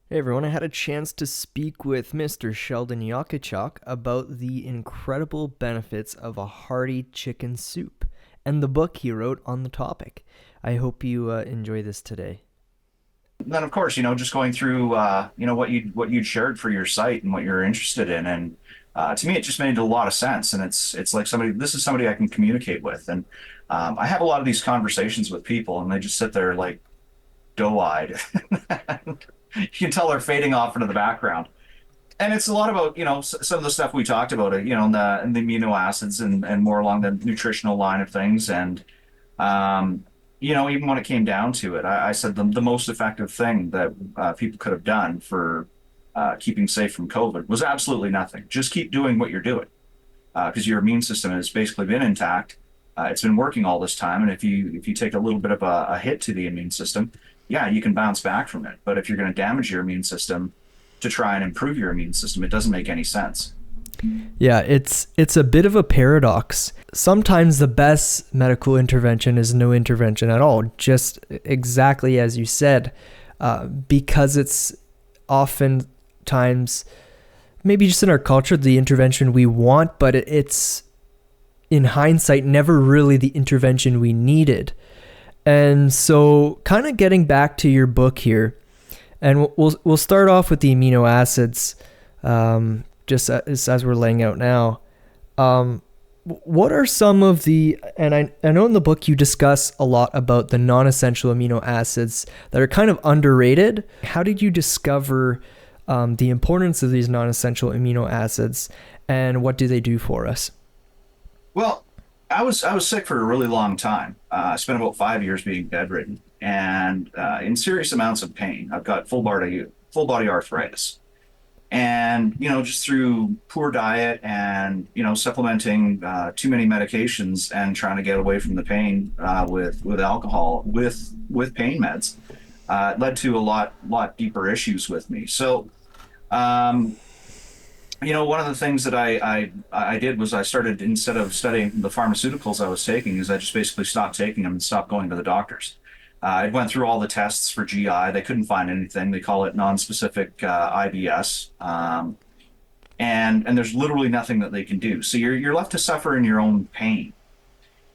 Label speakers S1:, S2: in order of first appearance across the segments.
S1: Hey everyone, I had a chance to speak with Mr. Sheldon Yakiwchuck about the incredible benefits of a hearty chicken soup and the book he wrote on the topic. I hope you enjoy this today.
S2: Then of course, just going through what you'd shared for your site and what you're interested in, and to me, it just made a lot of sense. And it's like this is somebody I can communicate with, and I have a lot of these conversations with people, and they just sit there like doe-eyed. You can tell they're fading off into the background, and it's a lot about some of the stuff we talked about, in the amino acids and more along the nutritional line of things, and um, even when it came down to it, I said the most effective thing that people could have done for keeping safe from COVID was absolutely nothing. Just keep doing what you're doing because your immune system has basically been intact. It's been working all this time, and if you take a little bit of a hit to the immune system, yeah, you can bounce back from it. But if you're going to damage your immune system to try and improve your immune system, it doesn't make any sense.
S1: Yeah, it's a bit of a paradox. Sometimes the best medical intervention is no intervention at all, just exactly as you said, because it's oftentimes maybe just in our culture the intervention we want, but it's in hindsight never really the intervention we needed. And so, kind of getting back to your book here, and we'll start off with the amino acids, just as we're laying out now. What are some of the, and I know in the book you discuss a lot about the non-essential amino acids that are kind of underrated. How did you discover the importance of these non-essential amino acids, and what do they do for us?
S2: Well, I was sick for a really long time. I spent about 5 years being bedridden and in serious amounts of pain. I've got full body arthritis, and just through poor diet and supplementing too many medications and trying to get away from the pain with alcohol with pain meds, it led to a lot deeper issues with me. So. Um, one of the things that I did was I started, instead of studying the pharmaceuticals I was taking, is I just basically stopped taking them and stopped going to the doctors. I went through all the tests for GI. They couldn't find anything. They call it non-specific IBS, and there's literally nothing that they can do. So you're left to suffer in your own pain.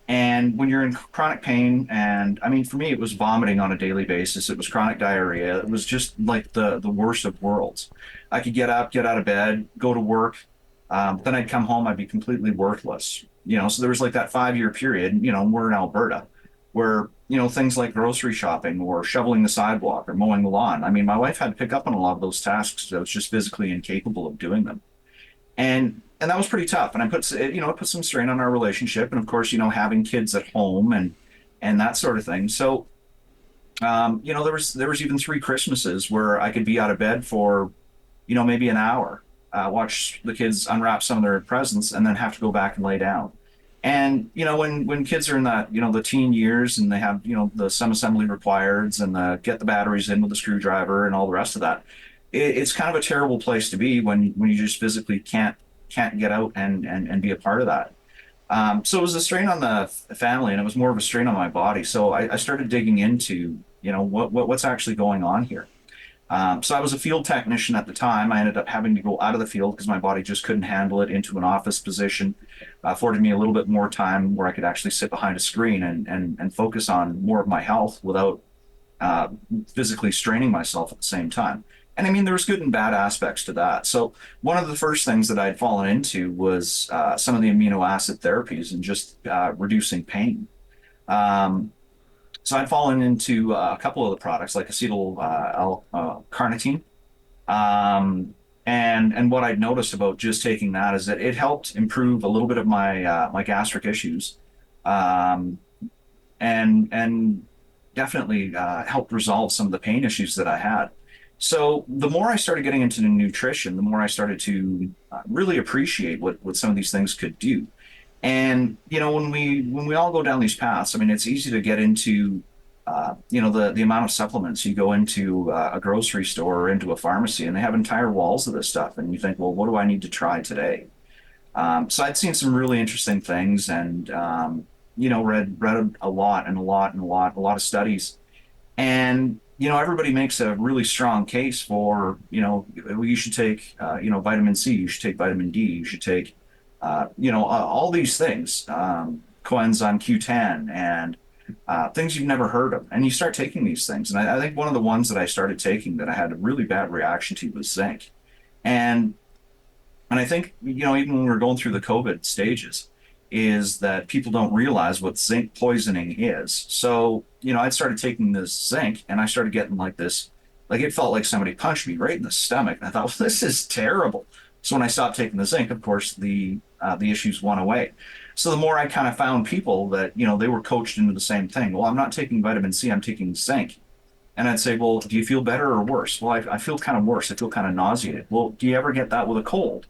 S2: And when you're in chronic pain, and I mean, for me, it was vomiting on a daily basis. It was chronic diarrhea. It was just like the worst of worlds. I could get up, get out of bed, go to work. Then I'd come home, I'd be completely worthless. So there was like that 5 year period, we're in Alberta, where, things like grocery shopping or shoveling the sidewalk or mowing the lawn. I mean, my wife had to pick up on a lot of those tasks because I was just physically incapable of doing them. And that was pretty tough. And it put some strain on our relationship. And of course, having kids at home and that sort of thing. So, there was even 3 Christmases where I could be out of bed for, maybe an hour, watch the kids unwrap some of their presents, and then have to go back and lay down. And when kids are in that the teen years and they have the some assembly requireds and the get the batteries in with a screwdriver and all the rest of that, it's kind of a terrible place to be when you just physically can't get out and be a part of that. So it was a strain on the family, and it was more of a strain on my body. So I started digging into what's actually going on here. So I was a field technician at the time. I ended up having to go out of the field because my body just couldn't handle it, into an office position, afforded me a little bit more time where I could actually sit behind a screen and focus on more of my health without uh, physically straining myself at the same time. And I mean, there was good and bad aspects to that. So one of the first things that I'd fallen into was some of the amino acid therapies and just reducing pain. Um, so I'd fallen into a couple of the products like acetyl carnitine. And what I'd noticed about just taking that is that it helped improve a little bit of my gastric issues, um, and definitely helped resolve some of the pain issues that I had. So the more I started getting into the nutrition, the more I started to really appreciate what some of these things could do. And when we all go down these paths, I mean, it's easy to get into the amount of supplements. You go into a grocery store or into a pharmacy, and they have entire walls of this stuff, and you think, well, what do I need to try today? So I'd seen some really interesting things, and read a lot and a lot and a lot of studies. And everybody makes a really strong case for, you should take, vitamin C, you should take vitamin D, you should take, all these things, coenzyme Q10 and things you've never heard of. And you start taking these things. And I think one of the ones that I started taking that I had a really bad reaction to was zinc. And and I think, even when we're going through the COVID stages, is that people don't realize what zinc poisoning is. So, I'd started taking this zinc and I started getting like this, like it felt like somebody punched me right in the stomach. And I thought, well, this is terrible. So when I stopped taking the zinc, of course, the issues went away. So the more I kind of found people that, they were coached into the same thing. Well, I'm not taking vitamin C, I'm taking zinc. And I'd say, well, do you feel better or worse? Well, I feel kind of worse. I feel kind of nauseated. Well, do you ever get that with a cold?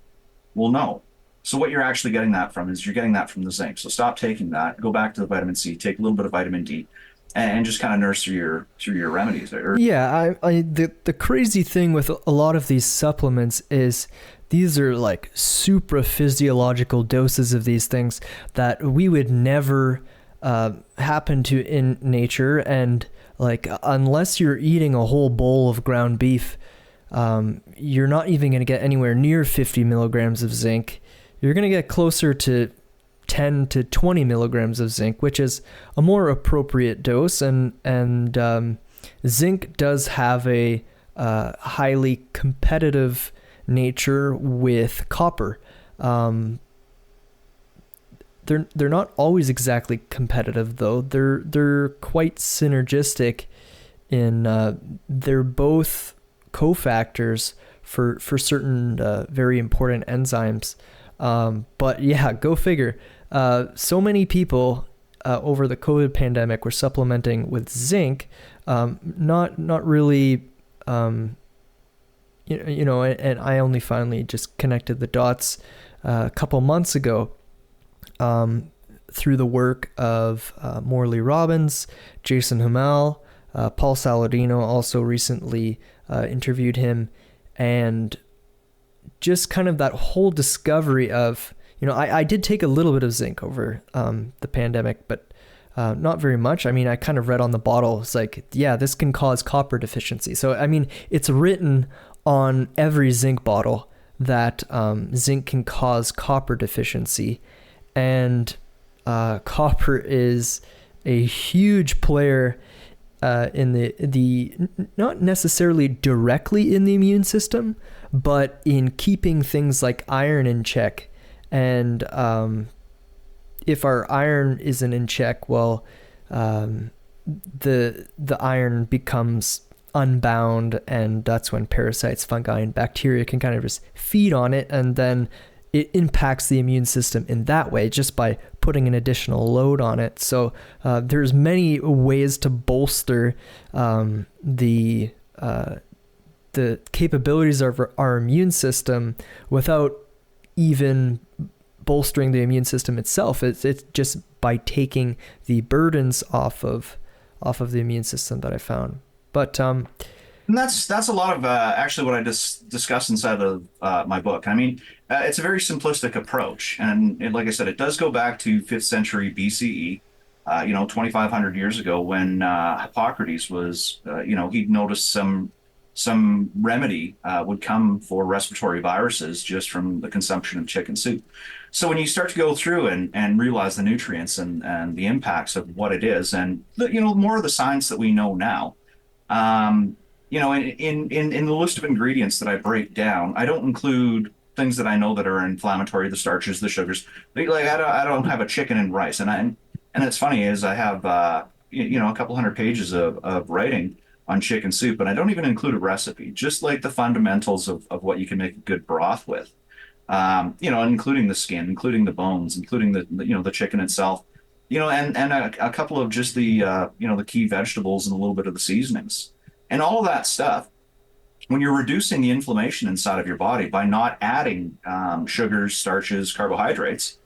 S2: Well, no. So what you're actually getting that from is you're getting that from the zinc. So stop taking that, go back to the vitamin C, take a little bit of vitamin D, and just kind of nurse through your remedies.
S1: Yeah, the crazy thing with a lot of these supplements is these are like supra physiological doses of these things that we would never happen to in nature, and like unless you're eating a whole bowl of ground beef, you're not even going to get anywhere near 50 milligrams of zinc. You're going to get closer to 10 to 20 milligrams of zinc, which is a more appropriate dose. And zinc does have a highly competitive nature with copper. They're not always exactly competitive though. They're quite synergistic in they're both cofactors for certain very important enzymes. But yeah, go figure. So many people over the COVID pandemic were supplementing with zinc, not really, and I only finally just connected the dots a couple months ago through the work of Morley Robbins, Jason Hamel, Paul Saladino also recently interviewed him, and just kind of that whole discovery of, I did take a little bit of zinc over the pandemic, but not very much. I mean, I kind of read on the bottle, it's like, yeah, this can cause copper deficiency. So, I mean, it's written on every zinc bottle that zinc can cause copper deficiency. And copper is a huge player in the not necessarily directly in the immune system, but in keeping things like iron in check. And if our iron isn't in check, well, the iron becomes unbound, and that's when parasites, fungi, and bacteria can kind of just feed on it, and then it impacts the immune system in that way just by putting an additional load on it. So there's many ways to bolster the capabilities of our immune system without even bolstering the immune system itself. It's just by taking the burdens off of the immune system that I found. But
S2: and that's a lot of actually what I just discussed inside of my book. I mean, it's a very simplistic approach, and like I said, it does go back to 5th century BCE. 2,500 years ago, when Hippocrates was, he'd noticed some remedy would come for respiratory viruses just from the consumption of chicken soup. So when you start to go through and realize the nutrients and the impacts of what it is, and more of the science that we know now, in the list of ingredients that I break down, I don't include things that I know that are inflammatory, the starches, the sugars. Like I don't have a chicken and rice, and it's funny is I have a couple hundred pages of writing on chicken soup, and I don't even include a recipe, just like the fundamentals of what you can make a good broth with. Including the skin, including the bones, including the chicken itself, and a couple of just the key vegetables and a little bit of the seasonings, and all of that stuff. When you're reducing the inflammation inside of your body by not adding sugars, starches, carbohydrates,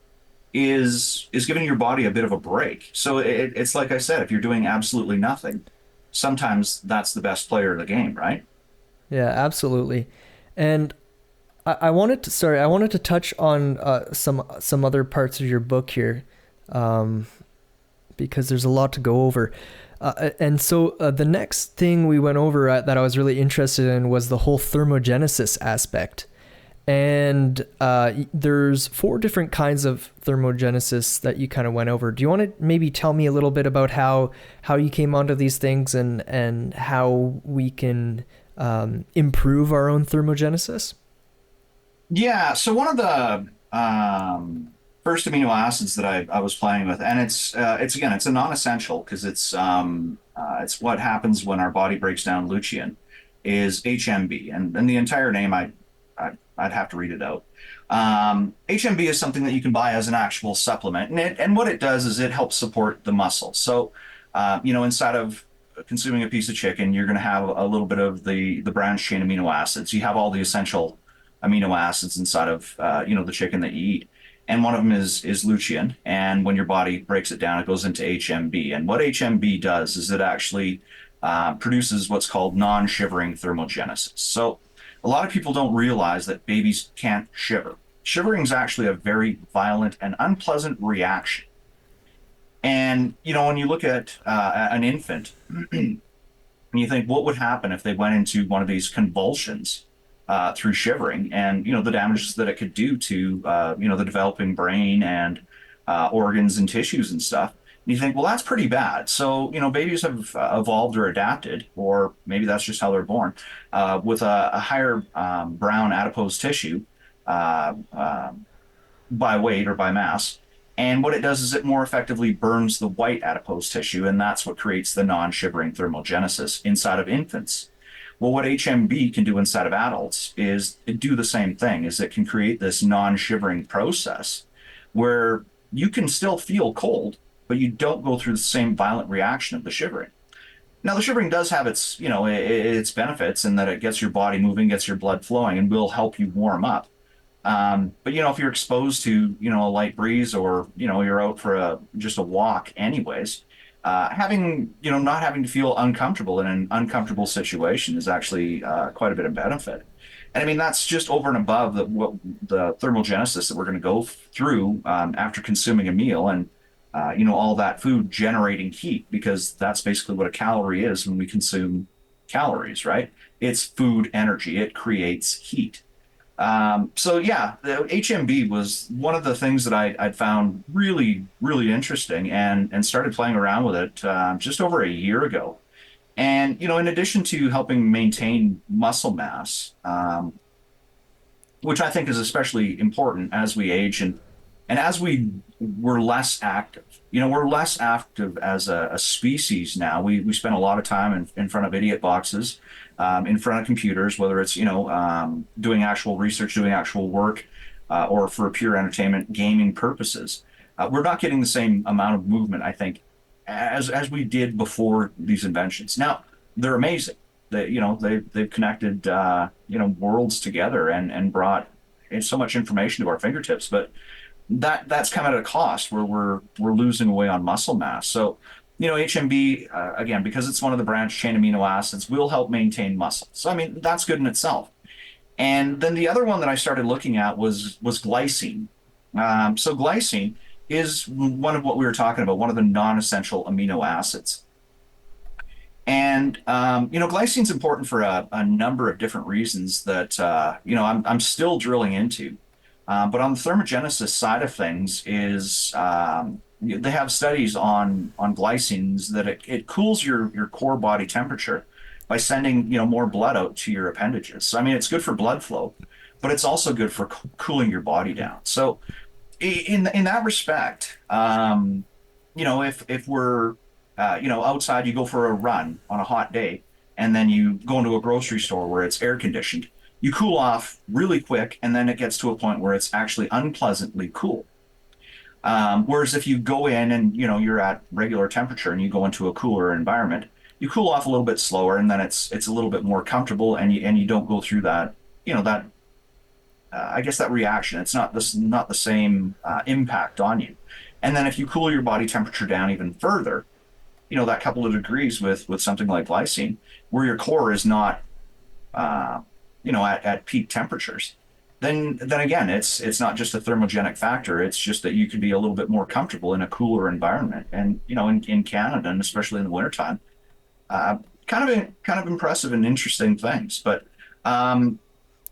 S2: is giving your body a bit of a break. So it's like I said, if you're doing absolutely nothing, sometimes that's the best player of the game, right?
S1: Yeah, absolutely. And I wanted to touch on some other parts of your book here, because there's a lot to go over. And so the next thing we went over that I was really interested in was the whole thermogenesis aspect. And there's 4 different kinds of thermogenesis that you kind of went over. Do you want to maybe tell me a little bit about how you came onto these things and how we can improve our own thermogenesis?
S2: Yeah. So one of the first amino acids that I was playing with, and it's again, it's a non-essential because it's what happens when our body breaks down lutein, is HMB, and the entire name I'd have to read it out. HMB is something that you can buy as an actual supplement, and what it does is it helps support the muscle. So, inside of consuming a piece of chicken, you're going to have a little bit of the branched chain amino acids. You have all the essential amino acids inside of the chicken that you eat, and one of them is lutein. And when your body breaks it down, it goes into HMB. And what HMB does is it actually produces what's called non-shivering thermogenesis. So a lot of people don't realize that babies can't shiver. Shivering is actually a very violent and unpleasant reaction. And, when you look at an infant and you think, what would happen if they went into one of these convulsions through shivering, and, the damages that it could do to, the developing brain and organs and tissues and stuff. And you think, well, that's pretty bad. So, babies have evolved or adapted, or maybe that's just how they're born, with a higher brown adipose tissue by weight or by mass. And what it does is it more effectively burns the white adipose tissue, and that's what creates the non-shivering thermogenesis inside of infants. Well, what HMB can do inside of adults is it do the same thing, is it can create this non-shivering process where you can still feel cold, but you don't go through the same violent reaction of the shivering. Now, the shivering does have its benefits in that it gets your body moving, gets your blood flowing, and will help you warm up. But if you're exposed to a light breeze, or you're out for just a walk anyways, not having to feel uncomfortable in an uncomfortable situation is actually quite a bit of benefit. And I mean, that's just over and above the thermogenesis that we're going to go through after consuming a meal, and all that food generating heat, because that's basically what a calorie is when we consume calories, right? It's food energy. It creates heat. So yeah, the HMB was one of the things that I'd found really, really interesting, and started playing around with it just over a year ago. And, in addition to helping maintain muscle mass, which I think is especially important as we age, and as we're less active. We're less active as a species now. We spend a lot of time in front of idiot boxes, in front of computers, whether it's, doing actual research, doing actual work, or for pure entertainment, gaming purposes. We're not getting the same amount of movement, I think, as we did before these inventions. Now, they're amazing. They've connected, worlds together and brought so much information to our fingertips, but that's come at a cost where we're losing away on muscle mass. So, HMB, again, because it's one of the branched chain amino acids, will help maintain muscle. So, I mean, that's good in itself. And then the other one that I started looking at was glycine. So glycine is one of what we were talking about, one of the non-essential amino acids. And, glycine's important for a number of different reasons that, I'm still drilling into. But on the thermogenesis side of things is they have studies on glycines that it cools your core body temperature by sending more blood out to your appendages. So I mean, it's good for blood flow, but it's also good for cooling your body down. So in that respect, if we're outside, you go for a run on a hot day, and then you go into a grocery store where it's air conditioned, you cool off really quick, and then it gets to a point where it's actually unpleasantly cool. Whereas if you go in and you're at regular temperature and you go into a cooler environment, you cool off a little bit slower, and then it's a little bit more comfortable, and you don't go through that I guess that reaction. It's not the same impact on you. And then if you cool your body temperature down even further, that couple of degrees with something like glycine, where your core is not at peak temperatures, then again, it's not just a thermogenic factor. It's just that you could be a little bit more comfortable in a cooler environment. And in Canada, and especially in the wintertime, uh, kind of impressive and interesting things. But um,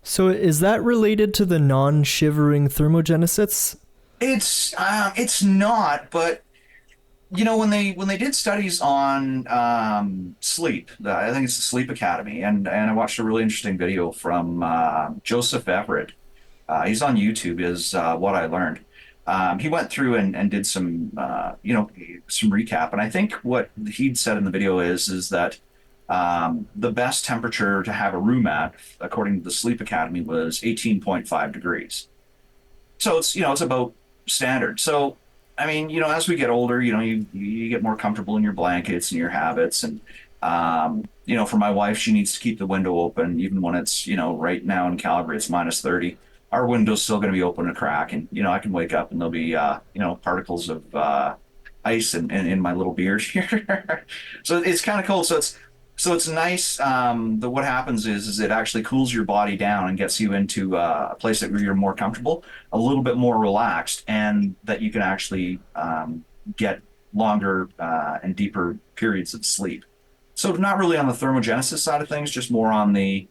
S1: So is that related to the non-shivering thermogenesis?
S2: it's not. But when they did studies on sleep, I think it's the Sleep Academy, and I watched a really interesting video from Joseph Everett. He's on YouTube, is what I learned. He went through and did some, some recap. And I think what he'd said in the video is that the best temperature to have a room at, according to the Sleep Academy, was 18.5 degrees. So it's about standard. So, I mean, as we get older, you get more comfortable in your blankets and your habits. And, for my wife, she needs to keep the window open, even when it's, right now in Calgary, it's -30. Our window's still going to be open a crack. And, I can wake up and there'll be, particles of ice in my little beard here. So it's kind of cold. So it's nice that what happens is it actually cools your body down and gets you into a place that you're more comfortable, a little bit more relaxed, and that you can actually get longer and deeper periods of sleep. So not really on the thermogenesis side of things, just more on the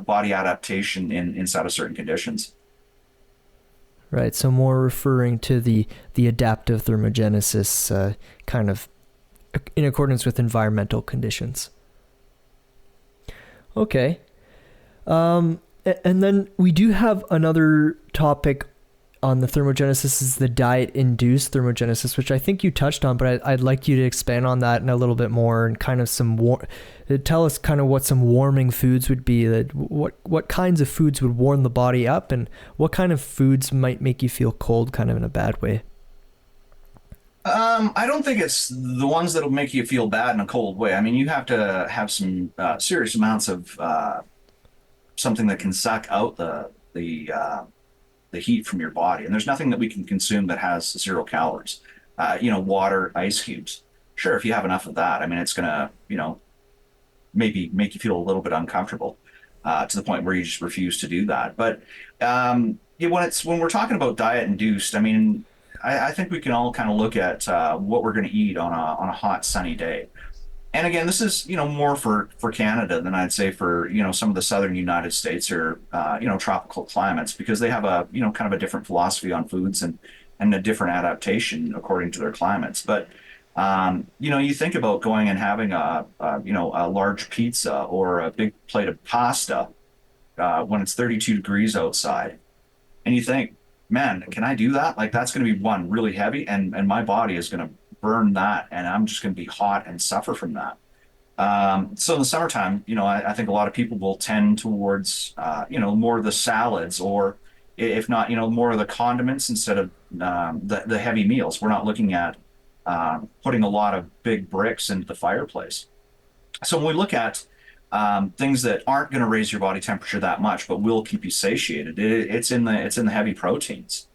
S2: body adaptation inside of certain conditions.
S1: Right, so more referring to the adaptive thermogenesis, kind of in accordance with environmental conditions. Okay. And then we do have another topic on the thermogenesis, is the diet-induced thermogenesis, which I think you touched on, but I'd like you to expand on that in a little bit more, and kind of tell us kind of what some warming foods would be, that what kinds of foods would warm the body up, and what kind of foods might make you feel cold kind of in a bad way.
S2: I don't think it's the ones that'll make you feel bad in a cold way. I mean, you have to have some serious amounts of something that can suck out the heat from your body. And there's nothing that we can consume that has 0 calories. Water, ice cubes. Sure, if you have enough of that, I mean, it's gonna, maybe make you feel a little bit uncomfortable to the point where you just refuse to do that. But when we're talking about diet induced, I mean, I think we can all kind of look at what we're going to eat on a hot, sunny day. And again, this is more for Canada than I'd say for some of the southern United States, or tropical climates, because they have a kind of a different philosophy on foods and a different adaptation according to their climates. But you think about going and having a large pizza or a big plate of pasta when it's 32 degrees outside, and you think, man, can I do that? Like, that's going to be one, really heavy, and my body is going to burn that, and I'm just going to be hot and suffer from that. So in the summertime, I think a lot of people will tend towards, more of the salads, or if not, more of the condiments instead of the heavy meals. We're not looking at putting a lot of big bricks into the fireplace. So when we look at things that aren't going to raise your body temperature that much, but will keep you satiated, it's in the heavy proteins.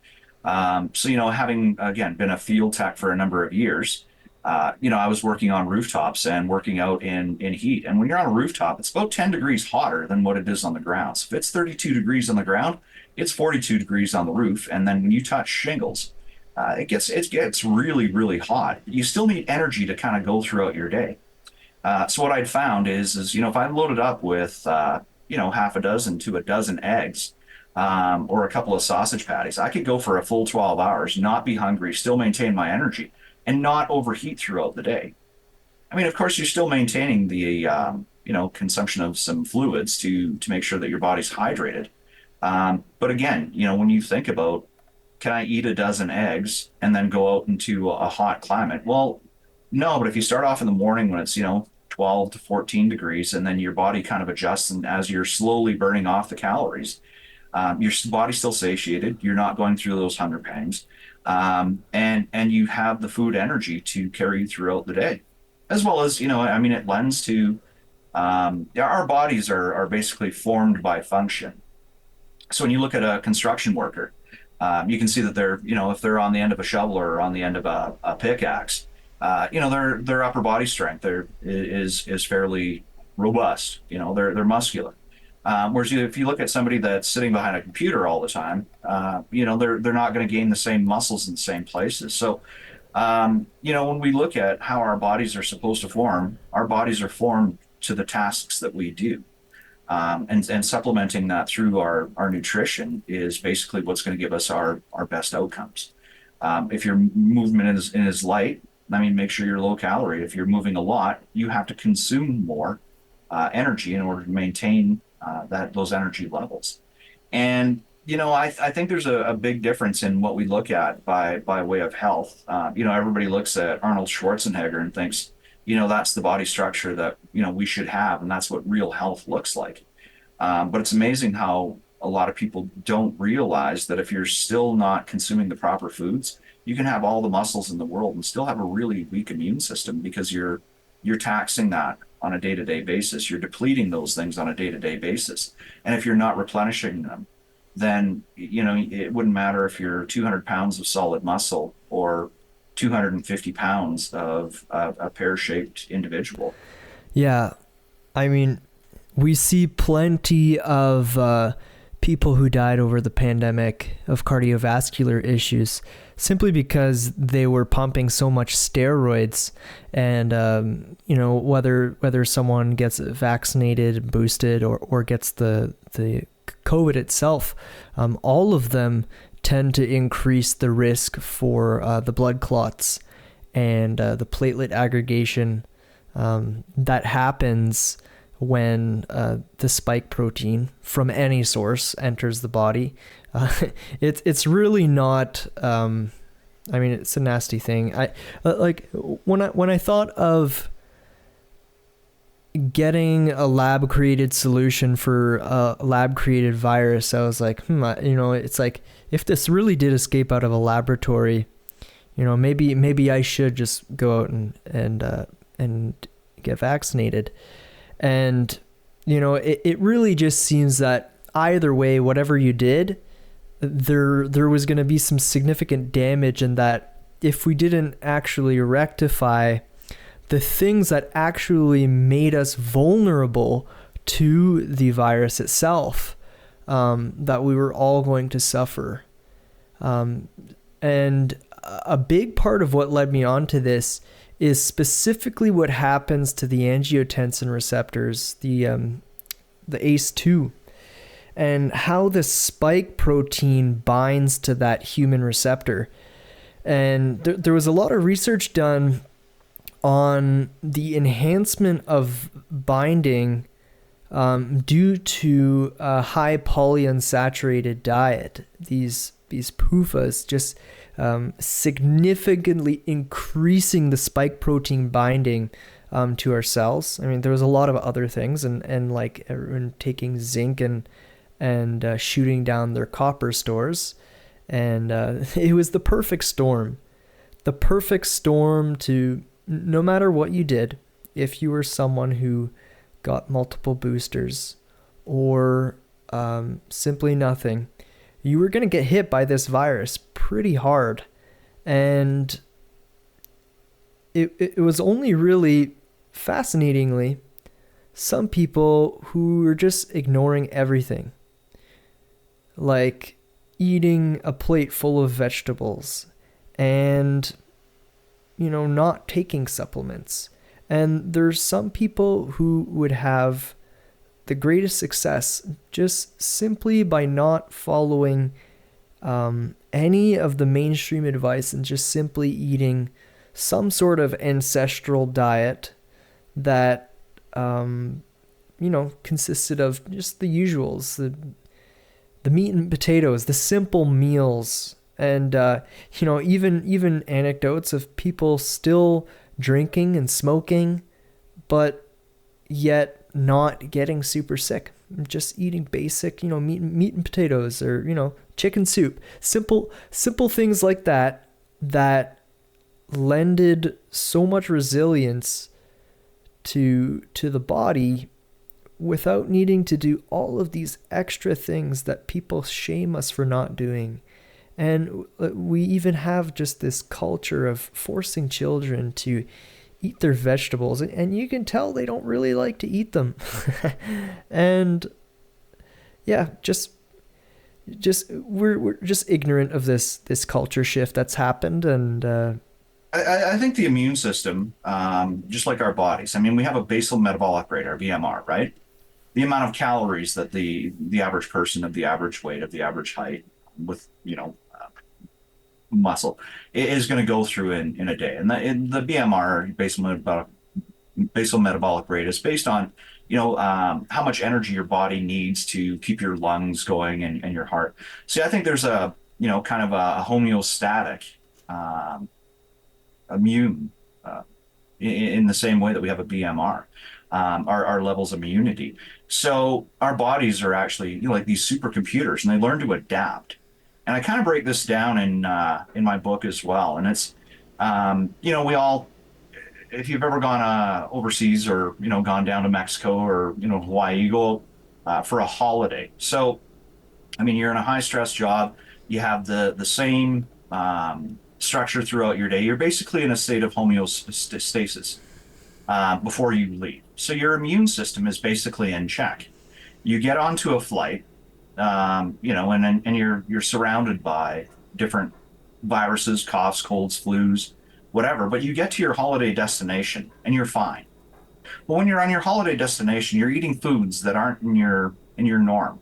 S2: So having again been a field tech for a number of years, I was working on rooftops and working out in heat. And when you're on a rooftop, it's about 10 degrees hotter than what it is on the ground. So if it's 32 degrees on the ground, it's 42 degrees on the roof. And then when you touch shingles, it gets really, really hot. You still need energy to kind of go throughout your day. So what I'd found is if I loaded up with half a dozen to a dozen eggs, or a couple of sausage patties, I could go for a full 12 hours, not be hungry, still maintain my energy, and not overheat throughout the day. I mean, of course, you're still maintaining the consumption of some fluids to make sure that your body's hydrated. But again, when you think about, can I eat a dozen eggs and then go out into a hot climate? Well, no, but if you start off in the morning when it's 12 to 14 degrees, and then your body kind of adjusts, and as you're slowly burning off the calories, your body's still satiated. You're not going through those hunger pangs, and you have the food energy to carry you throughout the day, as well as I mean, it lends to our bodies are basically formed by function. So when you look at a construction worker, you can see that they're if they're on the end of a shovel or on the end of a pickaxe, their upper body strength is fairly robust. They're muscular. Whereas if you look at somebody that's sitting behind a computer all the time, they're not going to gain the same muscles in the same places. So, when we look at how our bodies are supposed to form, our bodies are formed to the tasks that we do. And supplementing that through our nutrition is basically what's going to give us our best outcomes. If your movement is light, I mean, make sure you're low calorie. If you're moving a lot, you have to consume more energy in order to maintain those energy levels. And I think there's a big difference in what we look at by way of health. Everybody looks at Arnold Schwarzenegger and thinks, that's the body structure that we should have, and that's what real health looks like. But it's amazing how a lot of people don't realize that if you're still not consuming the proper foods, you can have all the muscles in the world and still have a really weak immune system because you're taxing that on a day-to-day basis. You're depleting those things on a day-to-day basis. And if you're not replenishing them, then it wouldn't matter if you're 200 pounds of solid muscle or 250 pounds of a pear-shaped individual.
S1: Yeah, I mean, we see plenty of people who died over the pandemic of cardiovascular issues simply because they were pumping so much steroids. And whether someone gets vaccinated, boosted, or gets the COVID itself, all of them tend to increase the risk for the blood clots and the platelet aggregation that happens when the spike protein from any source enters the body. It's really not. I mean, it's a nasty thing. I when I thought of getting a lab created solution for a lab created virus, I was like, it's like, if this really did escape out of a laboratory, maybe I should just go out and get vaccinated. And it really just seems that either way, whatever you did, there was going to be some significant damage, and that if we didn't actually rectify the things that actually made us vulnerable to the virus itself, that we were all going to suffer. And a big part of what led me on to this is specifically what happens to the angiotensin receptors, the ACE2, and how the spike protein binds to that human receptor. And there was a lot of research done on the enhancement of binding due to a high polyunsaturated diet. These PUFAs just significantly increasing the spike protein binding to our cells. I mean, there was a lot of other things, and like everyone taking zinc and shooting down their copper stores, and it was the perfect storm. The perfect storm to, no matter what you did, if you were someone who got multiple boosters or simply nothing, you were going to get hit by this virus pretty hard. And it was only really, fascinatingly, some people who were just ignoring everything, like eating a plate full of vegetables and not taking supplements. And there's some people who would have the greatest success just simply by not following any of the mainstream advice and just simply eating some sort of ancestral diet that consisted of just the usuals, the meat and potatoes, the simple meals. And even anecdotes of people still drinking and smoking, but yet not getting super sick, just eating basic meat and potatoes, or chicken soup, simple things like that lended so much resilience to the body without needing to do all of these extra things that people shame us for not doing. And we even have just this culture of forcing children to eat their vegetables, and you can tell they don't really like to eat them. And yeah, we're just ignorant of this culture shift that's happened. And
S2: I think the immune system, just like our bodies, I mean, we have a basal metabolic rate, our BMR, right? The amount of calories that the average person of the average weight, of the average height, with muscle, is going to go through in a day. And the BMR, basal metabolic rate, is based on how much energy your body needs to keep your lungs going and your heart. See, I think there's a kind of a homeostatic immune, in the same way that we have a BMR, our levels of immunity. So our bodies are actually like these supercomputers, and they learn to adapt. And I kind of break this down in my book as well. And it's we all, if you've ever gone overseas, or gone down to Mexico, or Hawaii, you go for a holiday. So I mean, you're in a high stress job. You have the same structure throughout your day. You're basically in a state of homeostasis before you leave. So your immune system is basically in check. You get onto a flight, and you're surrounded by different viruses, coughs, colds, flus, whatever. But you get to your holiday destination and you're fine. But when you're on your holiday destination, you're eating foods that aren't in your norm.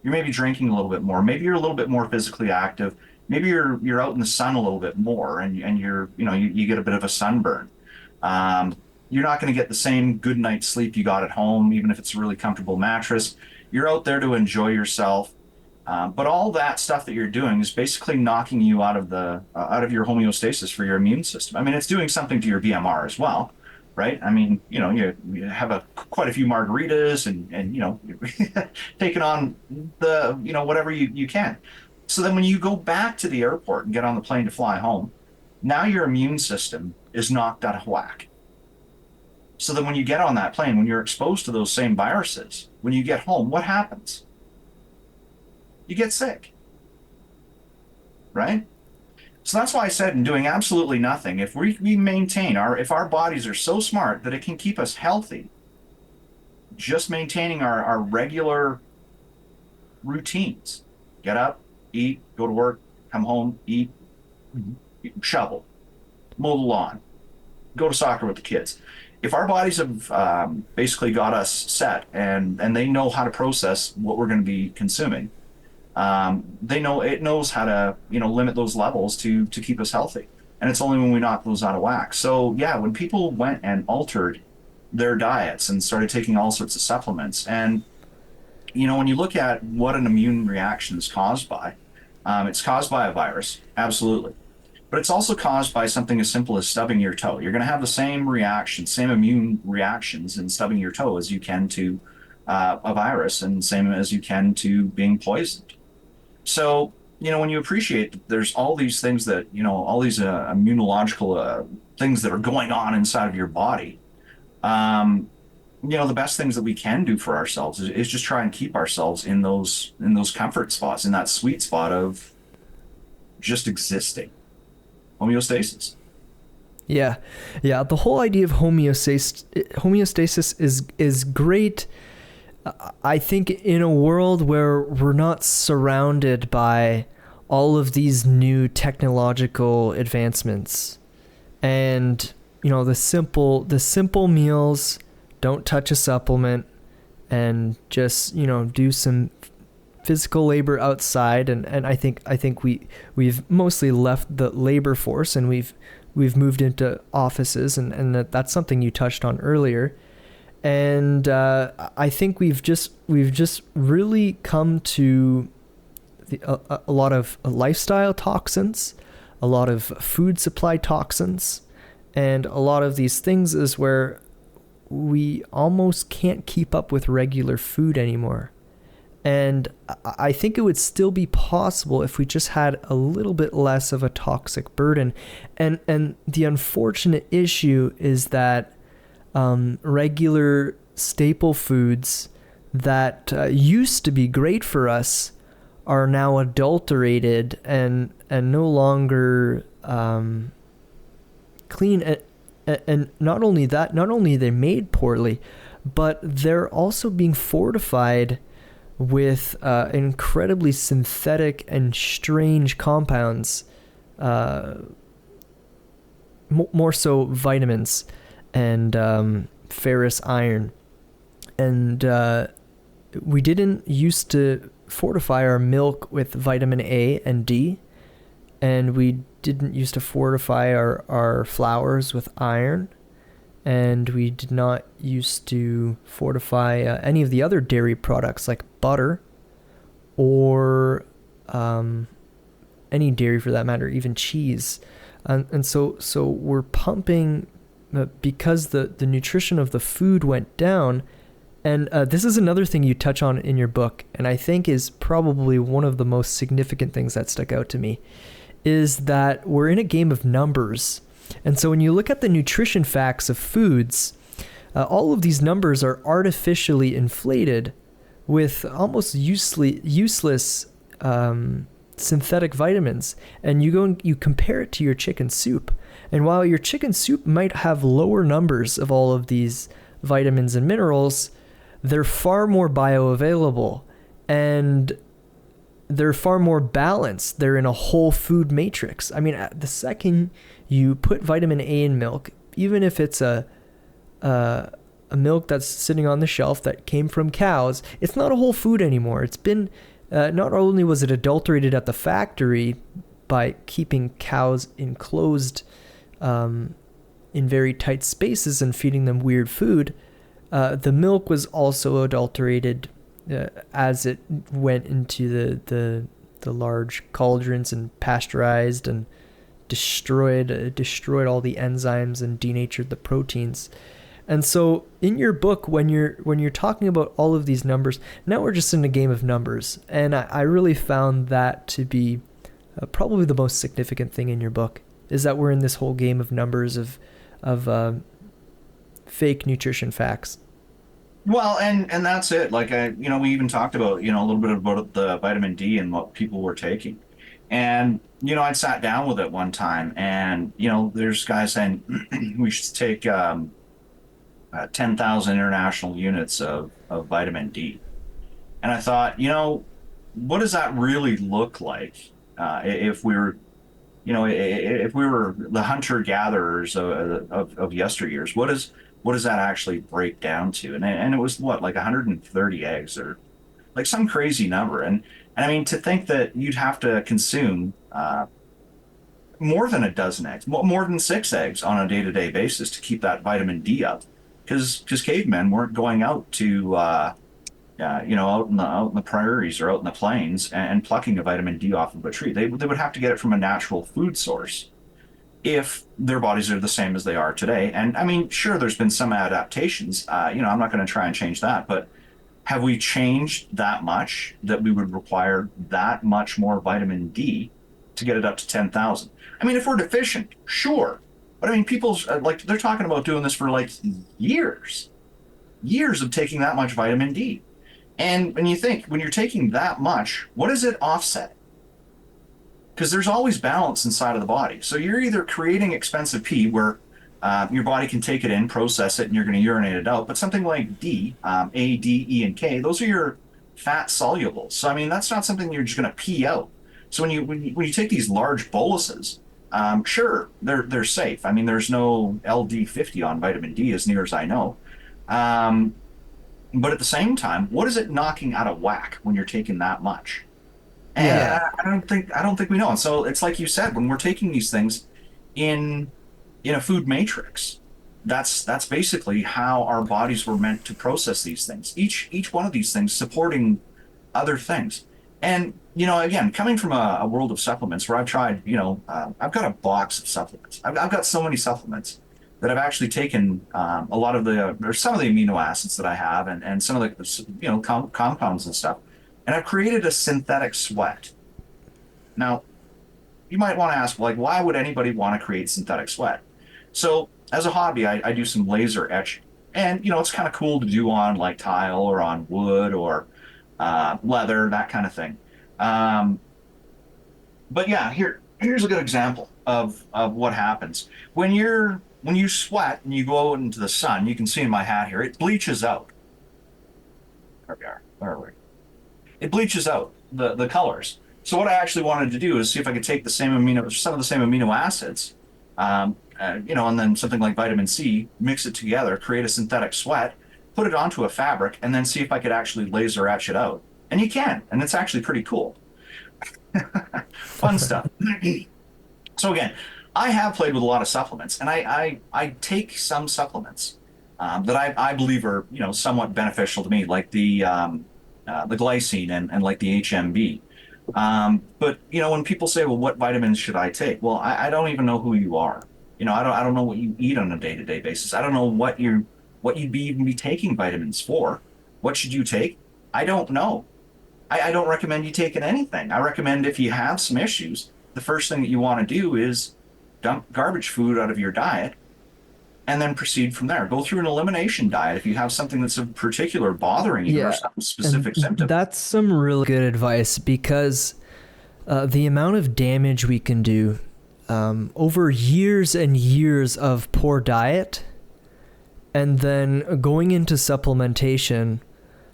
S2: You're maybe drinking a little bit more. Maybe you're a little bit more physically active. Maybe you're out in the sun a little bit more, and you get a bit of a sunburn. You're not going to get the same good night's sleep you got at home, even if it's a really comfortable mattress. You're out there to enjoy yourself, but all that stuff that you're doing is basically knocking you out of your homeostasis for your immune system. I mean, it's doing something to your BMR as well, right? I mean, you have quite a few margaritas, and taking on the whatever you can. So then when you go back to the airport and get on the plane to fly home, now your immune system is knocked out of whack. So then when you get on that plane, when you're exposed to those same viruses, when you get home, what happens? You get sick, right? So that's why I said, in doing absolutely nothing, if we maintain if our bodies are so smart that it can keep us healthy, just maintaining our regular routines, get up, eat, go to work, come home, eat, shovel, mow the lawn, go to soccer with the kids. If our bodies have basically got us set, and they know how to process what we're going to be consuming, it knows how to limit those levels to keep us healthy. And it's only when we knock those out of whack. So yeah, when people went and altered their diets and started taking all sorts of supplements, and when you look at what an immune reaction is caused by, it's caused by a virus, absolutely. But it's also caused by something as simple as stubbing your toe. You're going to have the same immune reactions in stubbing your toe as you can to a virus, and same as you can to being poisoned. So, when you appreciate that there's all these things that, all these immunological things that are going on inside of your body, the best things that we can do for ourselves is just try and keep ourselves in those comfort spots, in that sweet spot of just existing. Homeostasis.
S1: Yeah. The whole idea of homeostasis is great. I think in a world where we're not surrounded by all of these new technological advancements, and the simple meals, don't touch a supplement, and just do some physical labor outside, and I think we've mostly left the labor force, and we've moved into offices, and that's something you touched on earlier. And I think we've just really come to a lot of lifestyle toxins, a lot of food supply toxins, and a lot of these things is where we almost can't keep up with regular food anymore. And I think it would still be possible if we just had a little bit less of a toxic burden. And the unfortunate issue is that regular staple foods that used to be great for us are now adulterated and no longer clean. And not only that, not only are they made poorly, but they're also being fortified with incredibly synthetic and strange compounds, more so vitamins and ferrous iron. And we didn't used to fortify our milk with vitamin A and D, and we didn't used to fortify our flours with iron, and we did not used to fortify any of the other dairy products like butter or any dairy for that matter, even cheese. And so we're pumping because the nutrition of the food went down. And this is another thing you touch on in your book, and I think is probably one of the most significant things that stuck out to me, is that we're in a game of numbers. And so when you look at the nutrition facts of foods, all of these numbers are artificially inflated with almost useless synthetic vitamins. And you go and you compare it to your chicken soup. And while your chicken soup might have lower numbers of all of these vitamins and minerals, they're far more bioavailable and they're far more balanced. They're in a whole food matrix. I mean, the second you put vitamin A in milk, even if it's a milk that's sitting on the shelf that came from cows, it's not a whole food anymore. It's been, not only was it adulterated at the factory by keeping cows enclosed in very tight spaces and feeding them weird food, the milk was also adulterated as it went into the large cauldrons and pasteurized and destroyed all the enzymes and denatured the proteins. And so in your book, when you're talking about all of these numbers, now we're just in a game of numbers, and I really found that to be probably the most significant thing in your book, is that we're in this whole game of numbers of fake nutrition facts.
S2: Well, and that's it. Like we even talked about, a little bit about the vitamin D and what people were taking. And, I'd sat down with it one time and, there's guys saying we should take 10,000 international units of vitamin D. And I thought, what does that really look like if we were, if we were the hunter-gatherers of yesteryears? What does that actually break down to? And it was what, like 130 eggs or like some crazy number. And I mean, to think that you'd have to consume more than a dozen eggs, more than 6 eggs on a day-to-day basis to keep that vitamin D up, because cavemen weren't going out to out in the prairies or out in the plains and plucking a vitamin D off of a tree. They would have to get it from a natural food source if their bodies are the same as they are today. And I mean, sure, there's been some adaptations. I'm not going to try and change that, but have we changed that much that we would require that much more vitamin D to get it up to 10,000? I mean, if we're deficient, sure. But I mean, people's like, they're talking about doing this for like years of taking that much vitamin D. And when you think, when you're taking that much, what is it offset? Because there's always balance inside of the body. So you're either creating expensive pee where your body can take it in, process it, and you're going to urinate it out. But something like D, A, D, E, and K, those are your fat solubles. So I mean, that's not something you're just going to pee out. So when you take these large boluses, sure, they're safe. I mean, there's no LD50 on vitamin D as near as I know. But at the same time, what is it knocking out of whack when you're taking that much? And
S1: Yeah.
S2: I don't think we know. And so it's like you said, when we're taking these things in a food matrix, that's basically how our bodies were meant to process these things. Each one of these things supporting other things. And again, coming from a world of supplements where I've tried, I've got a box of supplements. I've got so many supplements that I've actually taken a lot of or some of the amino acids that I have and some of the compounds and stuff. And I've created a synthetic sweat. Now, you might want to ask, like, why would anybody want to create synthetic sweat? So, as a hobby, I do some laser etching. And, it's kind of cool to do on, like, tile or on wood or leather, that kind of thing. But yeah, here's a good example of what happens. When you sweat and you go out into the sun, you can see in my hat here, it bleaches out. There we are. There we are. it bleaches out the colors. So what I actually wanted to do is see if I could take some of the same amino acids, and then something like vitamin C, mix it together, create a synthetic sweat, put it onto a fabric, and then see if I could actually laser etch it out. And you can, and it's actually pretty cool. Fun stuff. So again, I have played with a lot of supplements, and I take some supplements that I believe are somewhat beneficial to me, like the glycine and like the HMB. But when people say, well, what vitamins should I take? Well, I don't even know who you are. I don't know what you eat on a day-to-day basis. I don't know what you'd be even be taking vitamins for. What should you take? I don't know. I don't recommend you taking anything. I recommend if you have some issues, the first thing that you want to do is dump garbage food out of your diet and then proceed from there. Go through an elimination diet if you have something that's in particular bothering you or some specific symptom.
S1: That's some really good advice, because the amount of damage we can do over years and years of poor diet and then going into supplementation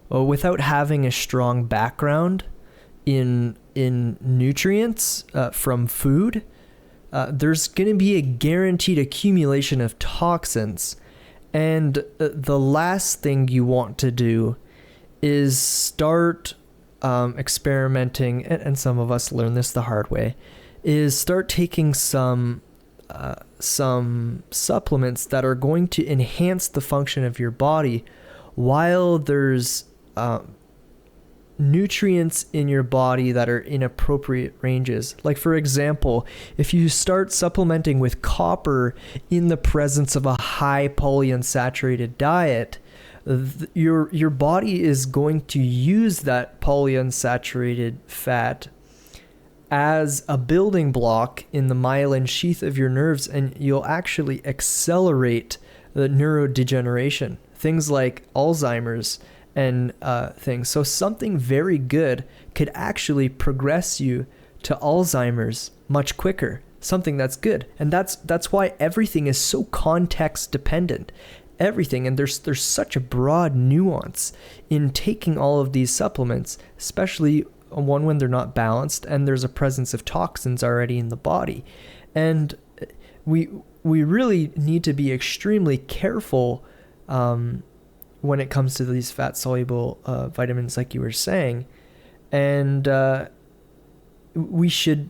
S1: without having a strong background in nutrients from food, there's going to be a guaranteed accumulation of toxins. And the last thing you want to do is start experimenting, and some of us learn this the hard way, is start taking some supplements that are going to enhance the function of your body while there's nutrients in your body that are in appropriate ranges. Like, for example, if you start supplementing with copper in the presence of a high polyunsaturated diet, your body is going to use that polyunsaturated fat as a building block in the myelin sheath of your nerves, and you'll actually accelerate the neurodegeneration, things like Alzheimer's and things. So something very good could actually progress you to Alzheimer's much quicker. Something that's good. And that's why everything is so context dependent. Everything, and there's such a broad nuance in taking all of these supplements, especially one when they're not balanced and there's a presence of toxins already in the body. And we really need to be extremely careful when it comes to these fat-soluble vitamins, like you were saying. And we should,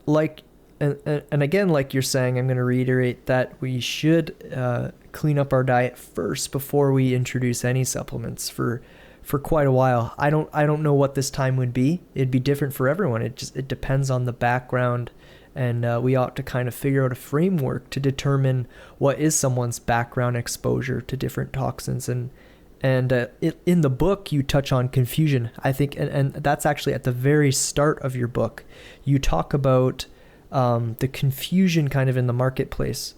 S1: and again, like you're saying, I'm going to reiterate that we should clean up our diet first before we introduce any supplements for quite a while. I don't know what this time would be. It'd be different for everyone. It depends on the background, and we ought to kind of figure out a framework to determine what is someone's background exposure to different toxins. And in the book, you touch on confusion, I think, and that's actually at the very start of your book. You talk about the confusion kind of in the marketplace.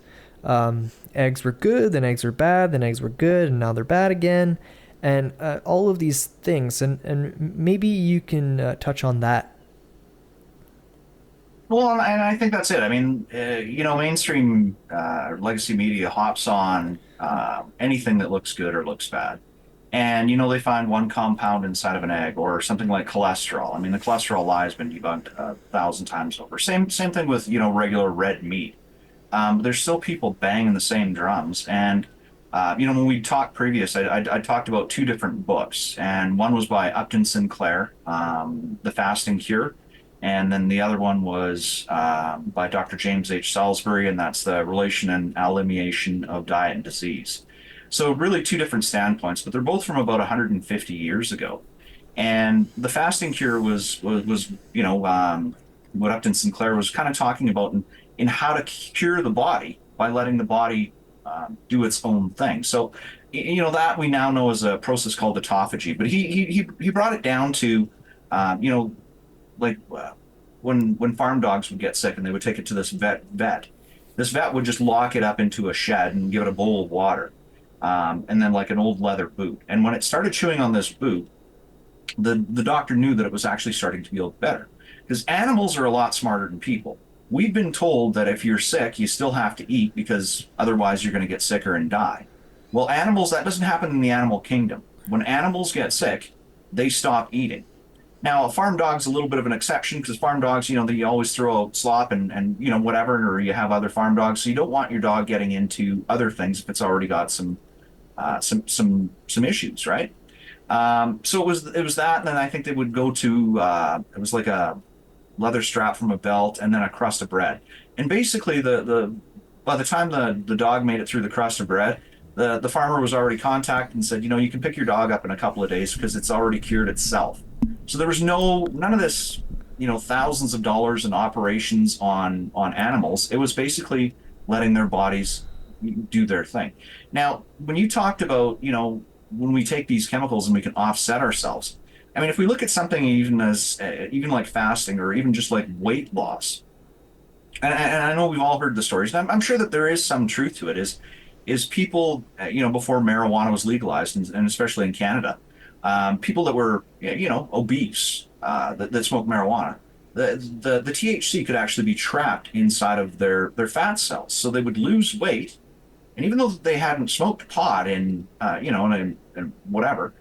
S1: Eggs were good, then eggs were bad, then eggs were good, and now they're bad again. And all of these things, and maybe you can touch on that.
S2: Well, and I think that's it. I mean, mainstream legacy media hops on anything that looks good or looks bad. And, they find one compound inside of an egg or something like cholesterol. I mean, the cholesterol lie has been debunked 1,000 times over. Same thing with, regular red meat. There's still people banging the same drums. And, when we talked previous, I talked about two different books. And one was by Upton Sinclair, The Fasting Cure. And then the other one was by Dr. James H. Salisbury, and that's The Relation and Elimination of Diet and Disease. So really two different standpoints, but they're both from about 150 years ago. And the fasting cure was what Upton Sinclair was kind of talking about in how to cure the body by letting the body do its own thing. So, that we now know as a process called autophagy. But he brought it down to, when farm dogs would get sick and they would take it to this vet. This vet would just lock it up into a shed and give it a bowl of water. And then like an old leather boot. And when it started chewing on this boot, the doctor knew that it was actually starting to feel better. Because animals are a lot smarter than people. We've been told that if you're sick, you still have to eat because otherwise you're going to get sicker and die. Well, animals, that doesn't happen in the animal kingdom. When animals get sick, they stop eating. Now, a farm dog's a little bit of an exception because farm dogs, they always throw out slop and whatever, or you have other farm dogs. So you don't want your dog getting into other things if it's already got some issues, right? So it was that, and then I think they would go to it was like a leather strap from a belt and then a crust of bread. And basically the by the time the dog made it through the crust of bread, the farmer was already contacted and said, you can pick your dog up in a couple of days because it's already cured itself. So there was none of this, thousands of dollars in operations on animals. It was basically letting their bodies do their thing. Now, when you talked about, when we take these chemicals and we can offset ourselves, I mean, if we look at something even like fasting or even just like weight loss, and I know we've all heard the stories, and I'm sure that there is some truth to it, is people, before marijuana was legalized, and especially in Canada, people that were, obese, that smoked marijuana, the THC could actually be trapped inside of their fat cells. So they would lose weight. And even though they hadn't smoked pot in whatever,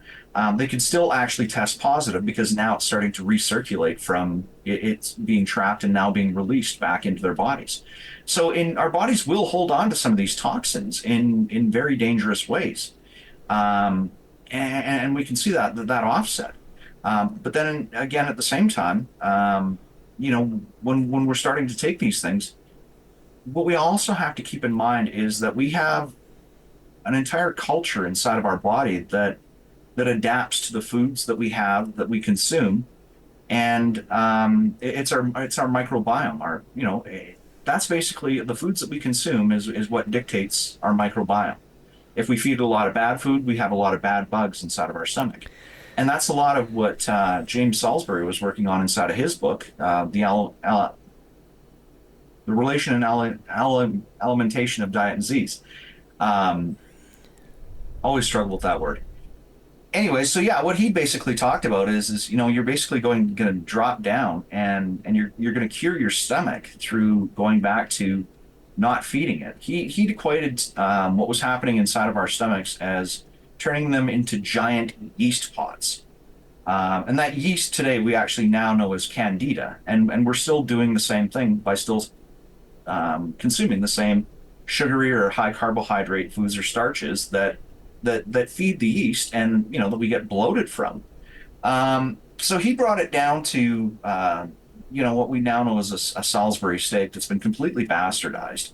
S2: they could still actually test positive because now it's starting to recirculate from it's being trapped and now being released back into their bodies. So our bodies will hold on to some of these toxins in very dangerous ways. And we can see that offset. But then again, at the same time, when we're starting to take these things, what we also have to keep in mind is that we have an entire culture inside of our body that adapts to the foods that we have, that we consume, and it's our microbiome. That's basically the foods that we consume is what dictates our microbiome. If we feed a lot of bad food, we have a lot of bad bugs inside of our stomach. And that's a lot of what James Salisbury was working on inside of his book, The Relation and Alimentation of Diet and Disease. Always struggle with that word. Anyway, so yeah, what he basically talked about is you're basically going to drop down and you're going to cure your stomach through going back to not feeding it. He equated what was happening inside of our stomachs as turning them into giant yeast pots. And that yeast today we actually now know as candida, and we're still doing the same thing by still consuming the same sugary or high carbohydrate foods or starches that feed the yeast and that we get bloated from. So he brought it down to what we now know as a Salisbury steak that's been completely bastardized.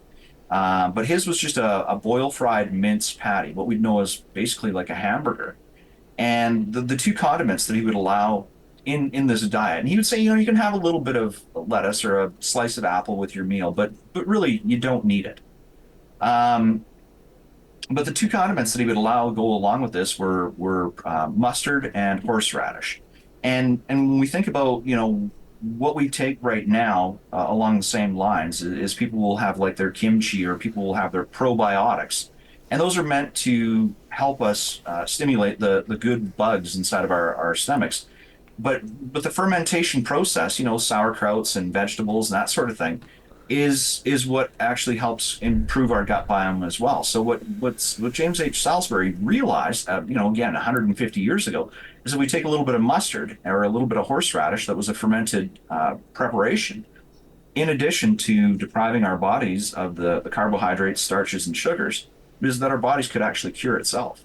S2: But his was just a boil fried mince patty, what we'd know as basically like a hamburger. And the two condiments that he would allow in this diet, and he would say, you can have a little bit of lettuce or a slice of apple with your meal, but really you don't need it. But the two condiments that he would allow go along with this were mustard and horseradish. And when we think about what we take right now along the same lines is people will have like their kimchi, or people will have their probiotics, and those are meant to help us stimulate the good bugs inside of our stomachs. But the fermentation process, sauerkrauts and vegetables and that sort of thing, is what actually helps improve our gut biome as well. So what James H. Salisbury realized, again 150 years ago, is that we take a little bit of mustard or a little bit of horseradish that was a fermented preparation, in addition to depriving our bodies of the carbohydrates, starches, and sugars, is that our bodies could actually cure itself.